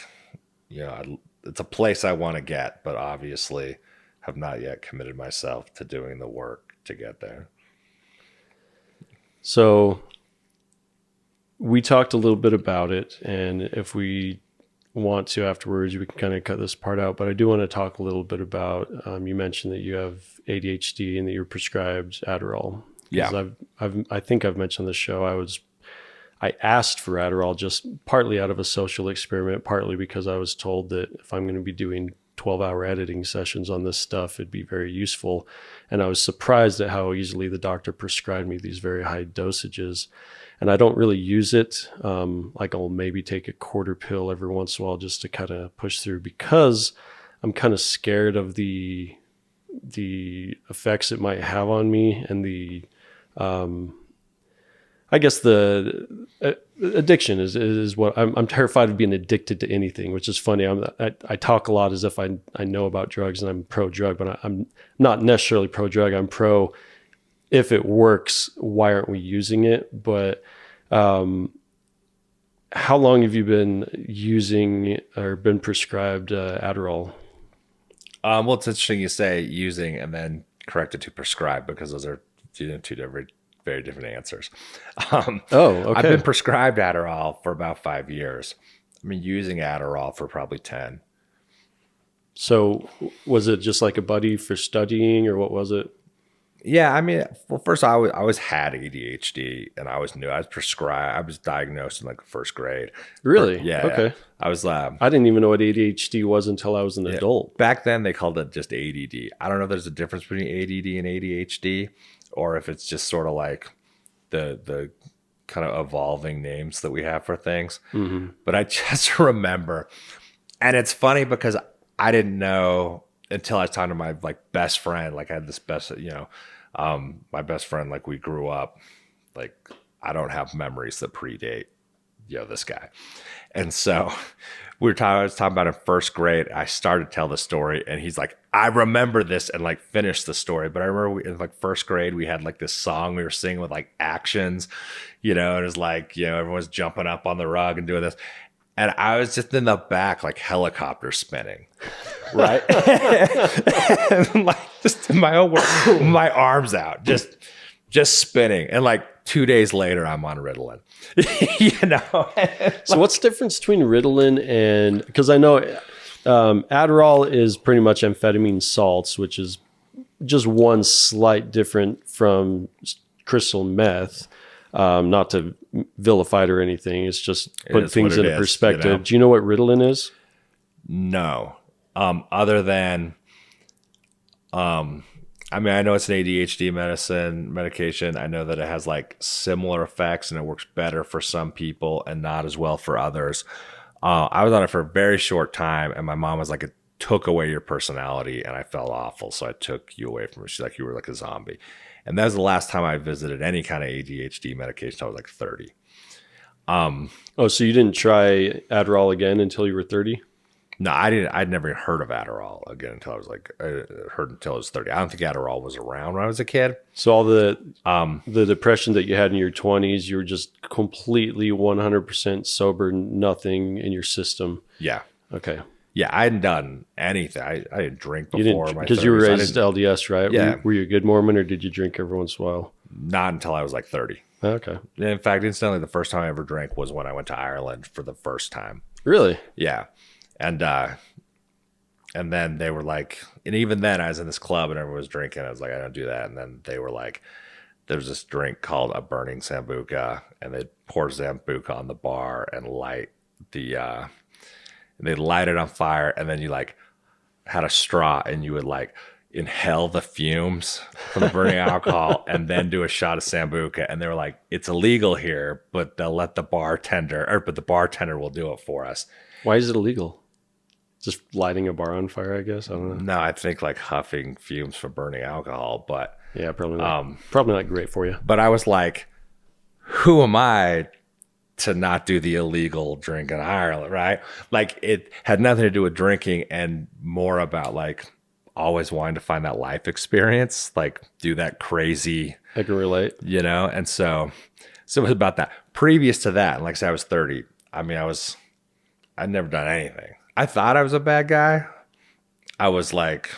it's a place I want to get, but obviously have not yet committed myself to doing the work to get there. So we talked a little bit about it, and if we want to afterwards, we can kind of cut this part out, but I do want to talk a little bit about, you mentioned that you have ADHD and that you're prescribed Adderall. Yeah. I think I've mentioned this show. I asked for Adderall just partly out of a social experiment, partly because I was told that if I'm going to be doing 12-hour editing sessions on this stuff, it'd be very useful. And I was surprised at how easily the doctor prescribed me these very high dosages. And I don't really use it. Like I'll maybe take a quarter pill every once in a while just to kind of push through, because I'm kind of scared of the effects it might have on me, and I guess the addiction is what I'm terrified of, being addicted to anything, which is funny. I talk a lot as if I know about drugs and I'm pro drug, but I'm not necessarily pro drug. I'm pro, if it works, why aren't we using it? But how long have you been using or been prescribed Adderall? Well, it's interesting you say using and then corrected to prescribe, because those are two very different answers. Okay. I've been prescribed Adderall for about 5 years. I've been using Adderall for probably 10. So was it just like a buddy for studying, or what was it? Yeah, I mean, well, first I always had ADHD, and I always knew I was prescribed. I was diagnosed in like first grade. Really? Yeah, Okay. yeah. I was. I didn't even know what ADHD was until I was an adult. Back then, they called it just ADD. I don't know if there's a difference between ADD and ADHD, or if it's just sort of like the kind of evolving names that we have for things. But I just remember, and it's funny because I didn't know until I was talking to my like best friend. Like I had this best, my best friend. Like we grew up. Like I don't have memories that predate, this guy. And so I was talking about in first grade. I started to tell the story, and he's like, I remember this, and like finished the story. But I remember in like first grade, we had like this song we were singing with like actions, and it was like, everyone's jumping up on the rug and doing this. And I was just in the back, like helicopter spinning, right? And like just in my own work, my arms out, just spinning. And like 2 days later, I'm on Ritalin. So what's the difference between Ritalin and, because I know Adderall is pretty much amphetamine salts, which is just one slight different from crystal meth. Not to vilify it or anything. It's just put things into perspective. Do you know what Ritalin is? No. Other than, I mean, I know it's an ADHD medication. I know that it has like similar effects and it works better for some people and not as well for others. I was on it for a very short time, and my mom was like, it took away your personality, and I felt awful. So I took you away from her. She's like, you were like a zombie. And that was the last time I visited any kind of ADHD medication. I was like 30. So you didn't try Adderall again until you were 30? No, I didn't. I'd never heard of Adderall again until I was until I was 30. I don't think Adderall was around when I was a kid. So all the depression that you had in your 20s, you were just completely 100% sober, nothing in your system. Yeah. Okay. Yeah, I hadn't done anything. I didn't drink before my 30s. Because you were raised LDS, right? Yeah. Were you a good Mormon, or did you drink every once in a while? Not until I was like 30. Okay. In fact, incidentally, the first time I ever drank was when I went to Ireland for the first time. Really? Yeah. And then they were like, and even then I was in this club and everyone was drinking. I was like, I don't do that. And then they were like, there's this drink called a burning sambuca, and they pour sambuca on the bar and they light it on fire, and then you like had a straw and you would like inhale the fumes from the burning alcohol and then do a shot of sambuca. And they were like, it's illegal here, but they'll let the bartender will do it for us. Why is it illegal? Just lighting a bar on fire, I guess. I don't know. No, I think like huffing fumes from burning alcohol, but yeah, probably not great for you. But I was like, who am I to not do the illegal drink in Ireland, right? Like it had nothing to do with drinking and more about like always wanting to find that life experience, like do that crazy. I can relate. And so it was about that. Previous to that, and like I said, I was 30. I mean, I'd never done anything. I thought I was a bad guy. I was like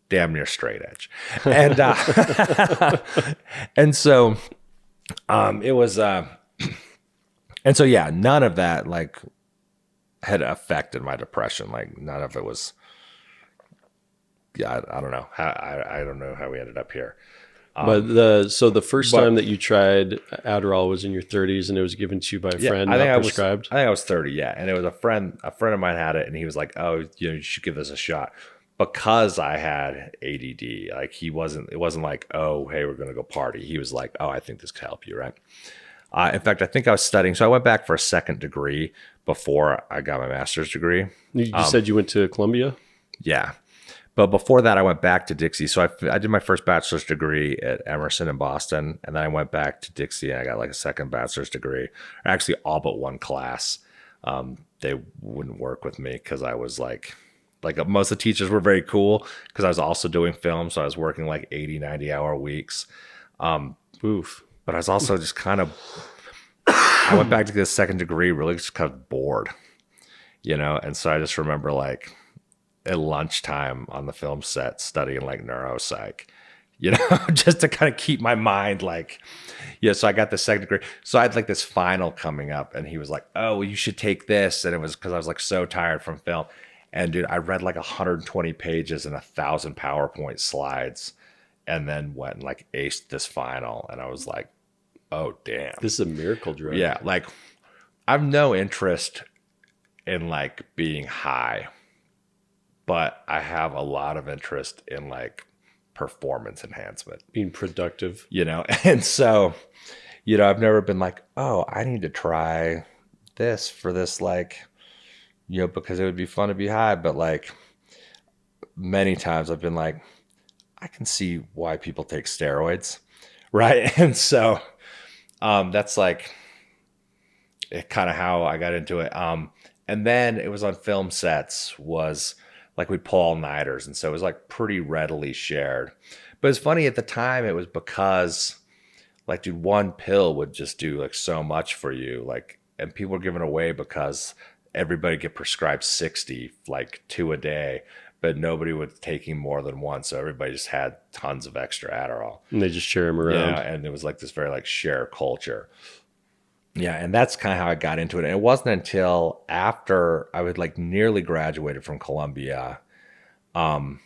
damn near straight edge. And and so it was and so yeah, none of that like had affected my depression. Like none of it was I don't know how I don't know how we ended up here. But the first time that you tried Adderall was in your 30s, and it was given to you by a friend, not prescribed? I think I was 30, yeah. And it was a friend of mine had it, and he was like, oh, you should give this a shot. Because I had ADD, like it wasn't like, oh, hey, we're going to go party. He was like, oh, I think this could help you, right? In fact, I think I was studying. So I went back for a second degree before I got my master's degree. You said you went to Columbia? Yeah. But before that, I went back to Dixie. So I did my first bachelor's degree at Emerson in Boston. And then I went back to Dixie and I got like a second bachelor's degree. Actually, all but one class. They wouldn't work with me because I was like most of the teachers were very cool because I was also doing film. So I was working like 80, 90-hour weeks. But I was also just kind of, I went back to get a second degree really just kind of bored, And so I just remember like, at lunchtime on the film set studying like neuropsych, just to kind of keep my mind like, so I got the second degree. So I had like this final coming up and he was like, oh, well, you should take this. And it was because I was like so tired from film. And dude, I read like 120 pages and 1,000 PowerPoint slides. and then went and like aced this final. And I was like, oh, damn. This is a miracle drug. Yeah. Like I've no interest in like being high, but I have a lot of interest in like performance enhancement, Being productive. you know? And so, you know, I've never been like, oh, I need to try this for this, like, you know, because it would be fun to be high. But like many times I've been like, I can see why people take steroids. Right. And so that's like kind of how I got into it. And then it was on film sets, was like we'd pull all-nighters. And so it was like pretty readily shared. But it's funny at the time, it was because like, dude, one pill would just do like so much for you. Like, and people were giving away because everybody get prescribed 60, like 2 a day, but nobody was taking more than one. So everybody just had tons of extra Adderall. And they just share them around. Yeah, and it was like this very like share culture. Yeah, and that's kind of how I got into it. And it wasn't until after I was like nearly graduated from Columbia, and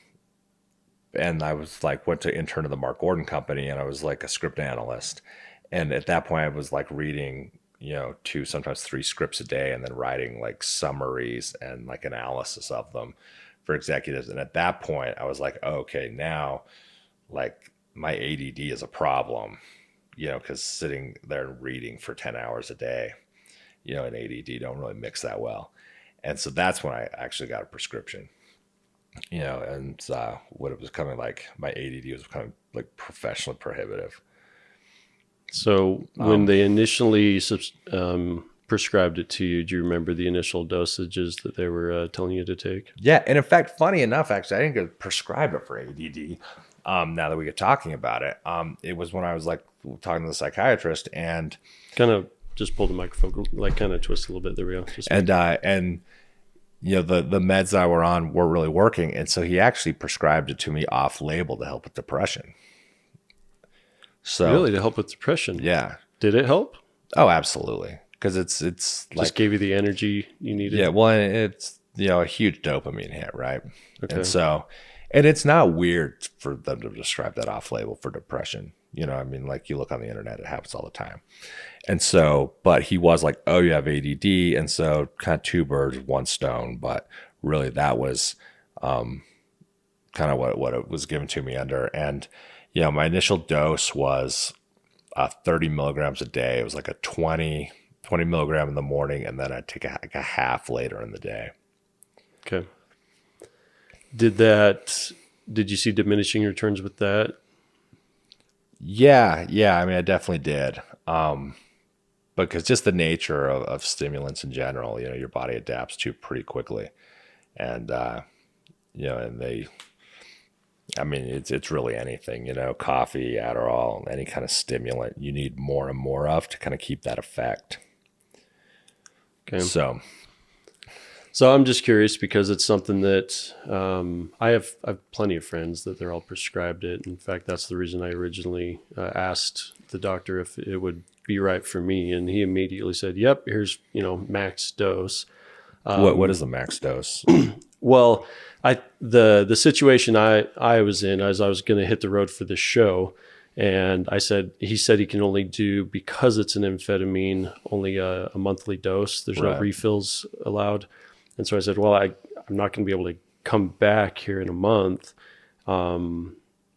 I was like went to intern at the Mark Gordon Company, and I was like a script analyst. And at that point, I was like reading, you know, 2, sometimes 3 scripts a day, and then writing like summaries and like analysis of them for executives. And at that point, I was like, oh, okay, now like my ADD is a problem. You know, because sitting there and reading for 10 hours a day, you know, and ADD don't really mix that well. And so that's when I actually got a prescription, you know, and what it was becoming like, my ADD was becoming like professionally prohibitive. So when they initially prescribed it to you, do you remember the initial dosages that they were telling you to take? Yeah. And in fact, funny enough, actually, I didn't get prescribed it for ADD. Now that we get talking about it, it was when I was like talking to the psychiatrist, and kind of just pull the microphone, like kind of twist a little bit. There we go. And you know, the meds that I were on weren't really working, and so he actually prescribed it to me off label to help with depression. So really, to help with depression? Yeah. Did it help? Oh, absolutely. Because it's like, just gave you the energy you needed. Yeah. Well, it's, you know, a huge dopamine hit, right? Okay. And so. And it's not weird for them to describe that off label for depression. You know, I mean, like you look on the internet, it happens all the time. And so, but he was like, oh, you have ADD. And so kind of 2 birds, 1 stone. But really that was kind of what it was given to me under. And, you know, my initial dose was 30 milligrams a day. It was like a 20 milligram in the morning. And then I'd take like a half later in the day. Okay. Did you see diminishing returns with that? Yeah. I mean, I definitely did. Because just the nature of stimulants in general, you know, your body adapts to pretty quickly. And, you know, and I mean, it's really anything, you know, coffee, Adderall, any kind of stimulant you need more and more of to kind of keep that effect. Okay. So I'm just curious because it's something that I have plenty of friends that they're all prescribed it. In fact, that's the reason I originally asked the doctor if it would be right for me, and he immediately said, "Yep, here's, you know, max dose." What is the max dose? Well, the situation I was in, as I was going to hit the road for this show, and he said he can only do, because it's an amphetamine, only a monthly dose. There's no refills allowed. And so I said, well, I'm not going to be able to come back here in a month.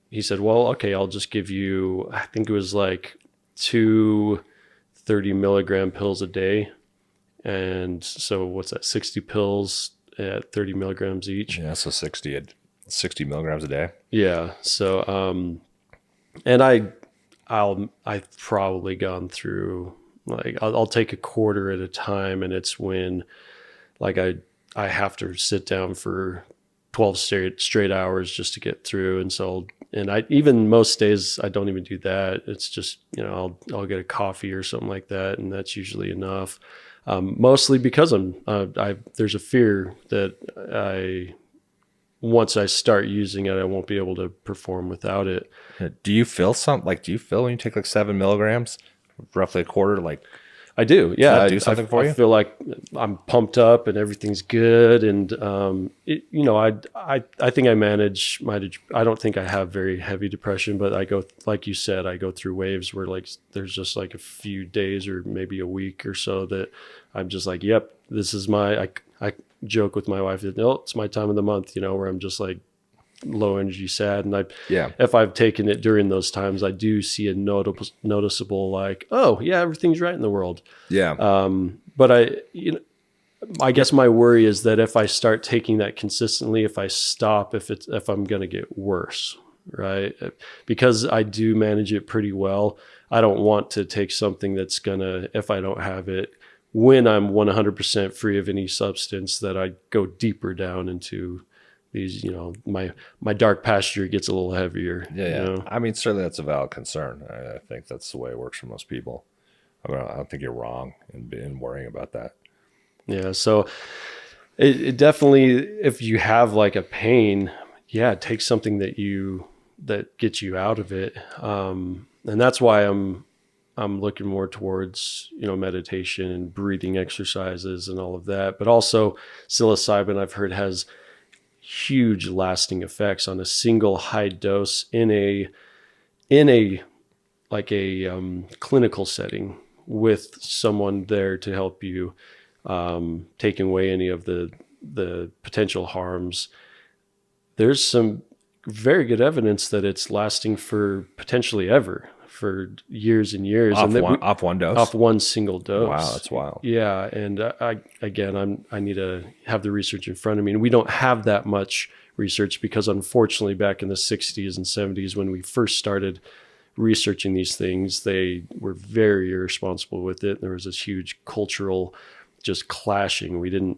He said, well, okay, I'll just give you, I think it was like 2 30 milligram pills a day. And so what's that, 60 pills at 30 milligrams each? Yeah, so 60 milligrams a day. Yeah. So, and I've probably gone through, like, I'll take a quarter at a time, and it's when, like, I have to sit down for 12 straight hours just to get through. And so, even most days I don't even do that. It's just, you know, I'll get a coffee or something like that, and that's usually enough. Mostly because there's a fear that once I start using it, I won't be able to perform without it. Do you feel when you take like 7 milligrams, roughly a quarter, like? I do. Yeah. Does that do something for you? I feel like I'm pumped up and everything's good. And, I think I manage I don't think I have very heavy depression, but I go, like you said, I go through waves where like, there's just like a few days or maybe a week or so that I'm just like, yep, this is I joke with my wife that, no, it's my time of the month, where I'm just like low energy, sad. And if I've taken it during those times, I do see a noticeable like, oh yeah, everything's right in the world. Yeah. But I guess my worry is that if I start taking that consistently, if I stop, if I'm going to get worse, right? Because I do manage it pretty well. I don't want to take something that's if I don't have it, when I'm 100% free of any substance, that I go deeper down into these, my dark pasture gets a little heavier. Yeah. I mean, certainly that's a valid concern. I think that's the way it works for most people. I don't think you're wrong in worrying about that. Yeah. So it definitely, if you have like a pain, take something that gets you out of it. And that's why I'm looking more towards, meditation and breathing exercises and all of that. But also psilocybin, I've heard, has huge lasting effects on a single high dose in a clinical setting with someone there to help you, taking away any of the potential harms. There's some very good evidence that it's lasting for potentially ever, for years and years. Off one dose? Off one single dose. Wow, that's wild. Yeah. And I need to have the research in front of me. And we don't have that much research because unfortunately back in the 60s and 70s, when we first started researching these things, they were very irresponsible with it. There was this huge cultural just clashing. We didn't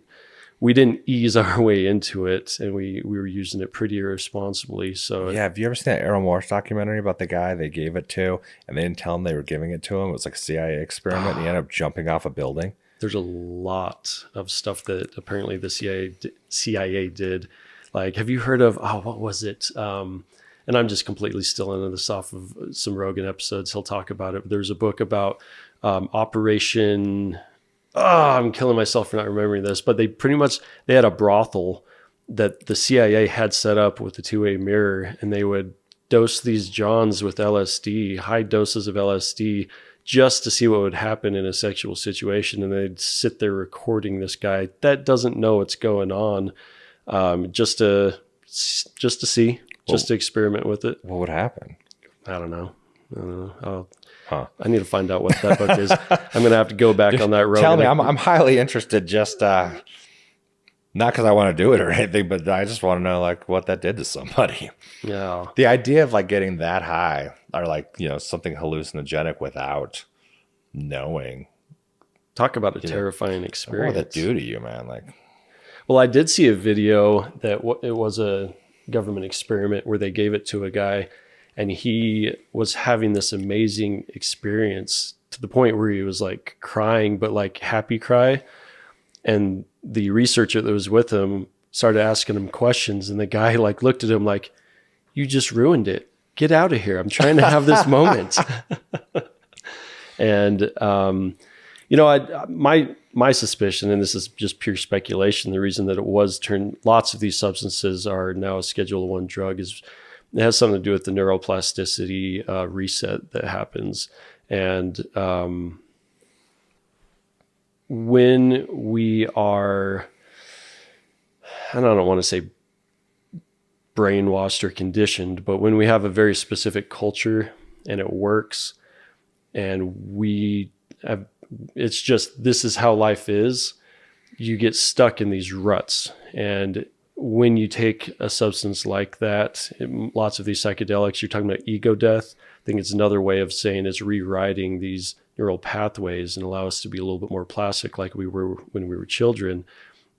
ease our way into it, and we were using it pretty irresponsibly. So yeah, have you ever seen that Errol Morris documentary about the guy they gave it to, and they didn't tell him they were giving it to him? It was like a CIA experiment, and he ended up jumping off a building. There's a lot of stuff that apparently the CIA did. Like, have you heard of, what was it? And I'm just completely still into this off of some Rogan episodes. He'll talk about it. But there's a book about Operation... I'm killing myself for not remembering this, but they had a brothel that the CIA had set up with a two-way mirror, and they would dose these Johns with LSD, high doses of LSD, just to see what would happen in a sexual situation. And they'd sit there recording this guy that doesn't know what's going on, just to see, just to experiment with it. What would happen? I don't know. I need to find out what that book is. I'm going to have to go back on that road. Tell me, I'm highly interested. Just not because I want to do it or anything, but I just want to know like what that did to somebody. Yeah, the idea of like getting that high, or like something hallucinogenic without knowing. Talk about a terrifying experience. What would that do to you, man? Like, well, I did see a video that it was a government experiment where they gave it to a guy. And he was having this amazing experience to the point where he was like crying, but like happy cry. And the researcher that was with him started asking him questions. And the guy like looked at him like, you just ruined it. Get out of here. I'm trying to have this moment. And, my suspicion, and this is just pure speculation, the reason that it was turned, lots of these substances are now a Schedule I drug is, it has something to do with the neuroplasticity reset that happens. And when we are, I don't want to say brainwashed or conditioned, but when we have a very specific culture and it works and it's just, this is how life is, you get stuck in these ruts. And when you take a substance like that, lots of these psychedelics, you're talking about ego death. I think it's another way of saying it's rewriting these neural pathways and allow us to be a little bit more plastic like we were when we were children.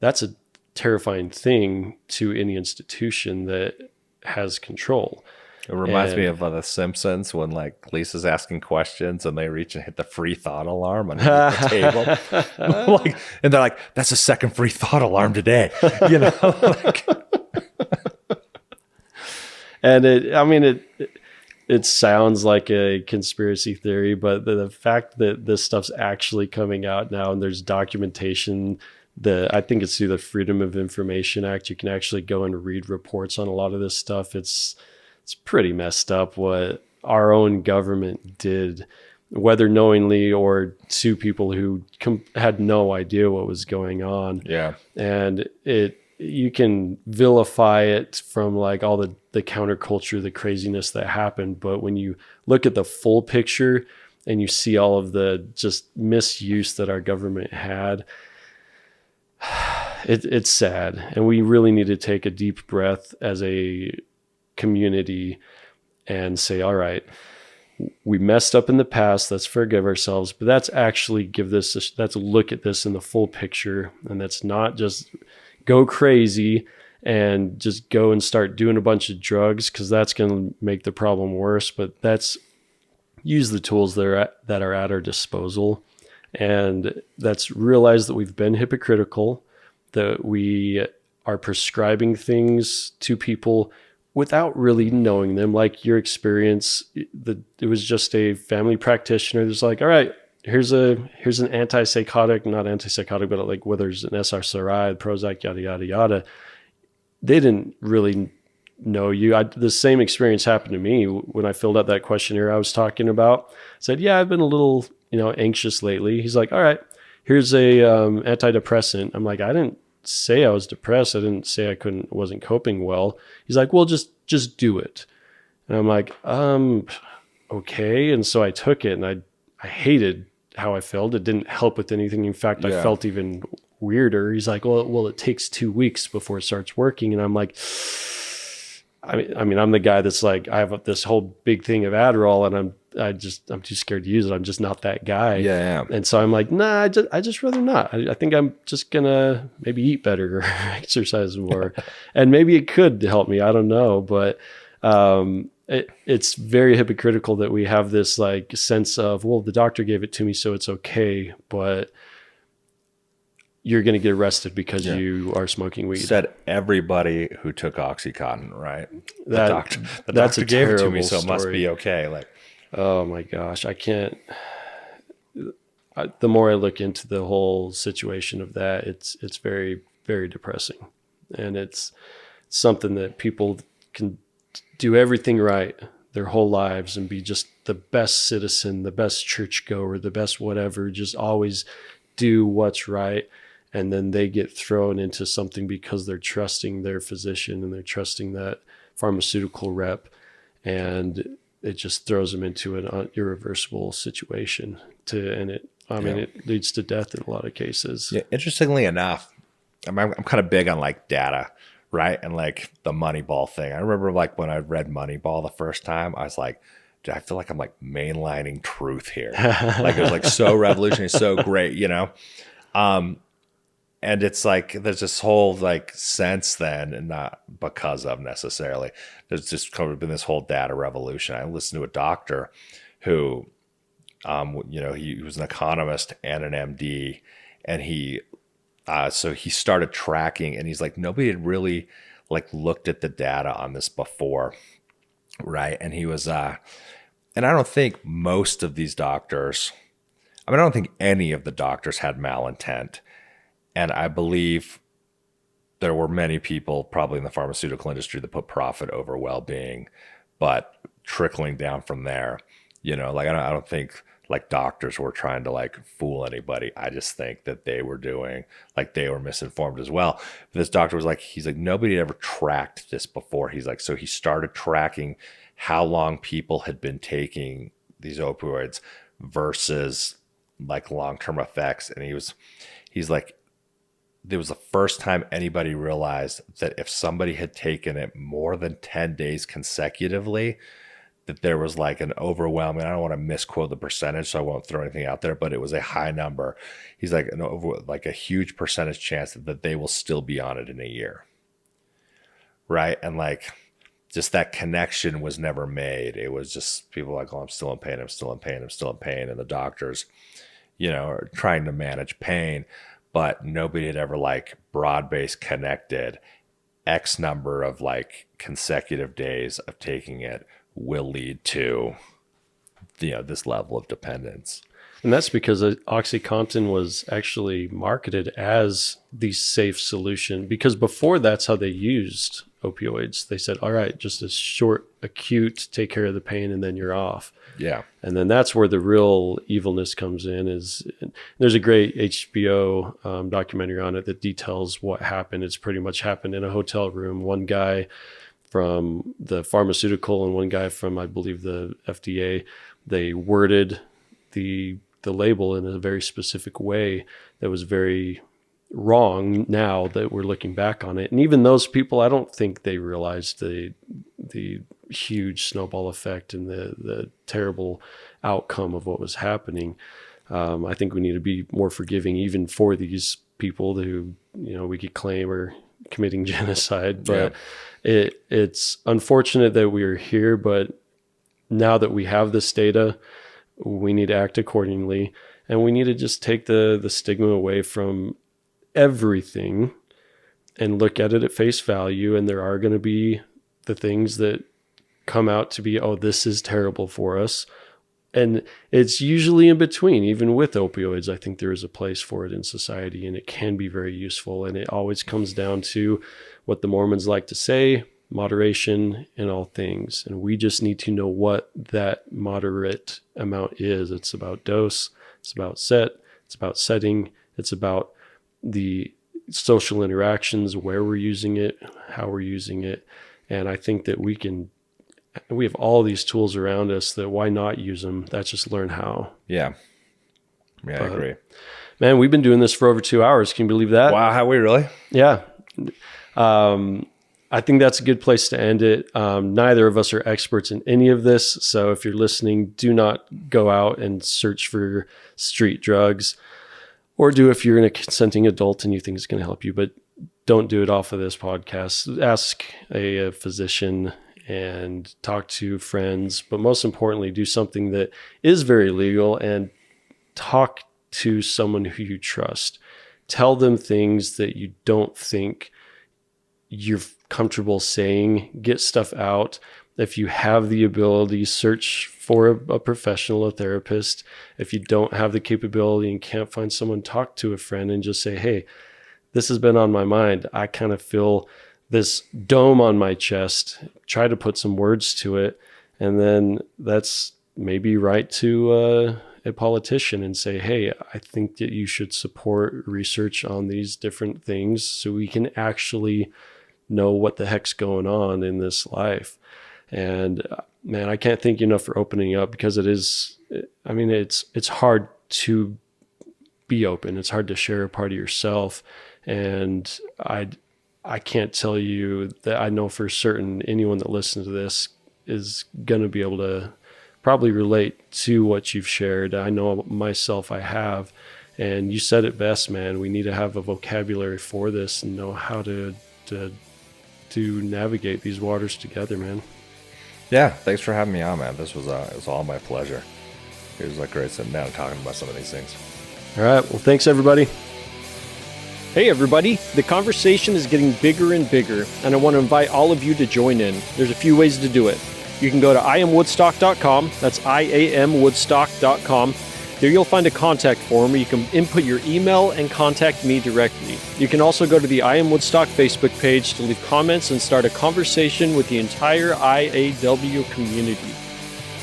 That's a terrifying thing to any institution that has control. It reminds me of The Simpsons when like Lisa's asking questions and they reach and hit the free thought alarm on the table. And they're like, that's a second free thought alarm today. And it sounds like a conspiracy theory, but the fact that this stuff's actually coming out now and there's documentation, I think it's through the Freedom of Information Act, you can actually go and read reports on a lot of this stuff. It's pretty messed up what our own government did, whether knowingly or to people who had no idea what was going on. Yeah. And you can vilify it from like all the counterculture, the craziness that happened. But when you look at the full picture and you see all of the just misuse that our government had, it's sad. And we really need to take a deep breath as a community and say, all right, we messed up in the past. Let's forgive ourselves, but that's actually let's look at this in the full picture. And that's not just go crazy and just go and start doing a bunch of drugs, because that's going to make the problem worse. But that's use the tools that are at our disposal. And that's realize that we've been hypocritical, that we are prescribing things to people without really knowing them. Like your experience, it was just a family practitioner that's like, all right, here's an antipsychotic, not antipsychotic, but like whether it's an SSRI, Prozac, yada, yada, yada. They didn't really know you. The same experience happened to me when I filled out that questionnaire I was talking about. I said, yeah, I've been a little, anxious lately. He's like, all right, here's a antidepressant. I'm like, I didn't say I was depressed. I didn't say I wasn't coping well. He's like, well, just do it. And I'm like, okay. And so I took it, and I hated how I felt. It didn't help with anything. In fact, I felt even weirder. He's like, well, it takes 2 weeks before it starts working. And I'm like, I mean, I'm the guy that's like, I have this whole big thing of Adderall, and I'm too scared to use it. I'm just not that guy. Yeah. And so I'm like, nah, I just rather not. I think I'm just gonna maybe eat better or exercise more, and maybe it could help me. I don't know, but it's very hypocritical that we have this like sense of, well, the doctor gave it to me, so it's okay, but you're going to get arrested because you are smoking weed. Said everybody who took OxyContin, right? That's doctor a gave it to terrible me, so it must story. be okay. Like, oh my gosh, I can't. The more I look into the whole situation of that, it's very, very depressing, and it's something that people can do everything right their whole lives and be just the best citizen, the best churchgoer, the best whatever, just always do what's right. And then they get thrown into something because they're trusting their physician and they're trusting that pharmaceutical rep, and it just throws them into an irreversible situation. It leads to death in a lot of cases. Yeah, interestingly enough, I'm kind of big on like data, right? And like the Moneyball thing. I remember like when I read Moneyball the first time, I was like, dude, I feel like I'm like mainlining truth here. Like it was like so revolutionary, so great, And it's like there's this whole like sense then, and not because of necessarily, there's just kind of been this whole data revolution. I listened to a doctor who, he was an economist and an MD, and so he started tracking, and he's like, nobody had really like looked at the data on this before, right? And he was, and I don't think most of these doctors, I don't think any of the doctors had malintent. And I believe there were many people probably in the pharmaceutical industry that put profit over well-being, but trickling down from there, like I don't think like doctors were trying to like fool anybody. I just think that they were misinformed as well. But this doctor was like, he's like, nobody had ever tracked this before. He's like, so he started tracking how long people had been taking these opioids versus like long-term effects. And he's like, it was the first time anybody realized that if somebody had taken it more than 10 days consecutively, that there was like an overwhelming, I don't want to misquote the percentage, so I won't throw anything out there, but it was a high number. He's like a huge percentage chance that they will still be on it in a year. Right. And like just that connection was never made. It was just people like, oh, I'm still in pain. I'm still in pain. I'm still in pain. And the doctors, are trying to manage pain. But nobody had ever like broad-based connected X number of like consecutive days of taking it will lead to, this level of dependence. And that's because OxyContin was actually marketed as the safe solution, because before that's how they used opioids. They said, all right, just a short, acute, take care of the pain, and then you're off. Yeah. And then that's where the real evilness comes in. There's a great HBO documentary on it that details what happened. It's pretty much happened in a hotel room. One guy from the pharmaceutical and one guy from, I believe, the FDA, they worded the label in a very specific way that was very wrong now that we're looking back on it. And even those people, I don't think they realized the huge snowball effect and the terrible outcome of what was happening. I think we need to be more forgiving even for these people who, we could claim are committing genocide, but it's unfortunate that we're here, but now that we have this data, we need to act accordingly, and we need to just take the stigma away from everything and look at it at face value. And there are going to be the things that come out to be, oh, this is terrible for us. And it's usually in between. Even with opioids, I think there is a place for it in society, and it can be very useful. And it always comes down to what the Mormons like to say: moderation in all things. And we just need to know what that moderate amount is. It's about dose, it's about it's about setting, it's about the social interactions, where we're using it, how we're using it. And I think that we have all these tools around us, that why not use them? That's just learn how. Yeah. I agree. Man, we've been doing this for over 2 hours. Can you believe that? Wow. Have we really? Yeah. I think that's a good place to end it. Neither of us are experts in any of this. So if you're listening, do not go out and search for street drugs, or do if you're a consenting adult and you think it's going to help you, but don't do it off of this podcast. Ask a physician and talk to friends, but most importantly, do something that is very legal and talk to someone who you trust. Tell them things that you don't think you're comfortable saying. Get stuff out. If you have the ability, search for a professional, a therapist. If you don't have the capability and can't find someone, talk to a friend and just say, hey, this has been on my mind. I kind of feel this dome on my chest. Try to put some words to it. And then that's maybe write to a politician and say, hey, I think that you should support research on these different things so we can actually know what the heck's going on in this life. And man, I can't thank you enough for opening up, because it's hard to be open. It's hard to share a part of yourself. And I can't tell you that I know for certain anyone that listens to this is going to be able to probably relate to what you've shared. I know myself, I have. And you said it best, man. We need to have a vocabulary for this and know how to navigate these waters together, man. Yeah, thanks for having me on, man. This was it was all my pleasure. It was great sitting down and talking about some of these things. All right, well, thanks everybody. Hey everybody, the conversation is getting bigger and bigger, and I want to invite all of you to join in. There's a few ways to do it. You can go to iamwoodstock.com. That's iamwoodstock.com. There you'll find a contact form where you can input your email and contact me directly. You can also go to the I Am Woodstock Facebook page to leave comments and start a conversation with the entire iaW community.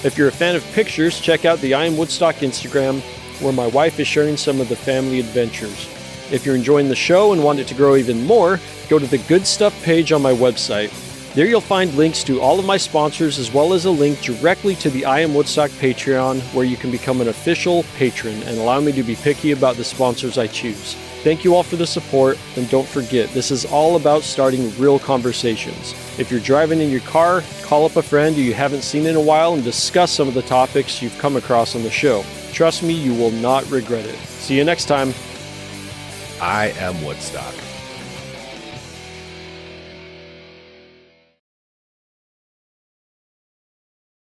If you're a fan of pictures, check out the I Am Woodstock Instagram, where my wife is sharing some of the family adventures. If you're enjoying the show and want it to grow even more, go to the Good Stuff page on my website. There you'll find links to all of my sponsors, as well as a link directly to the I Am Woodstock Patreon, where you can become an official patron and allow me to be picky about the sponsors I choose. Thank you all for the support, and don't forget, this is all about starting real conversations. If you're driving in your car, call up a friend who you haven't seen in a while and discuss some of the topics you've come across on the show. Trust me, you will not regret it. See you next time. I Am Woodstock.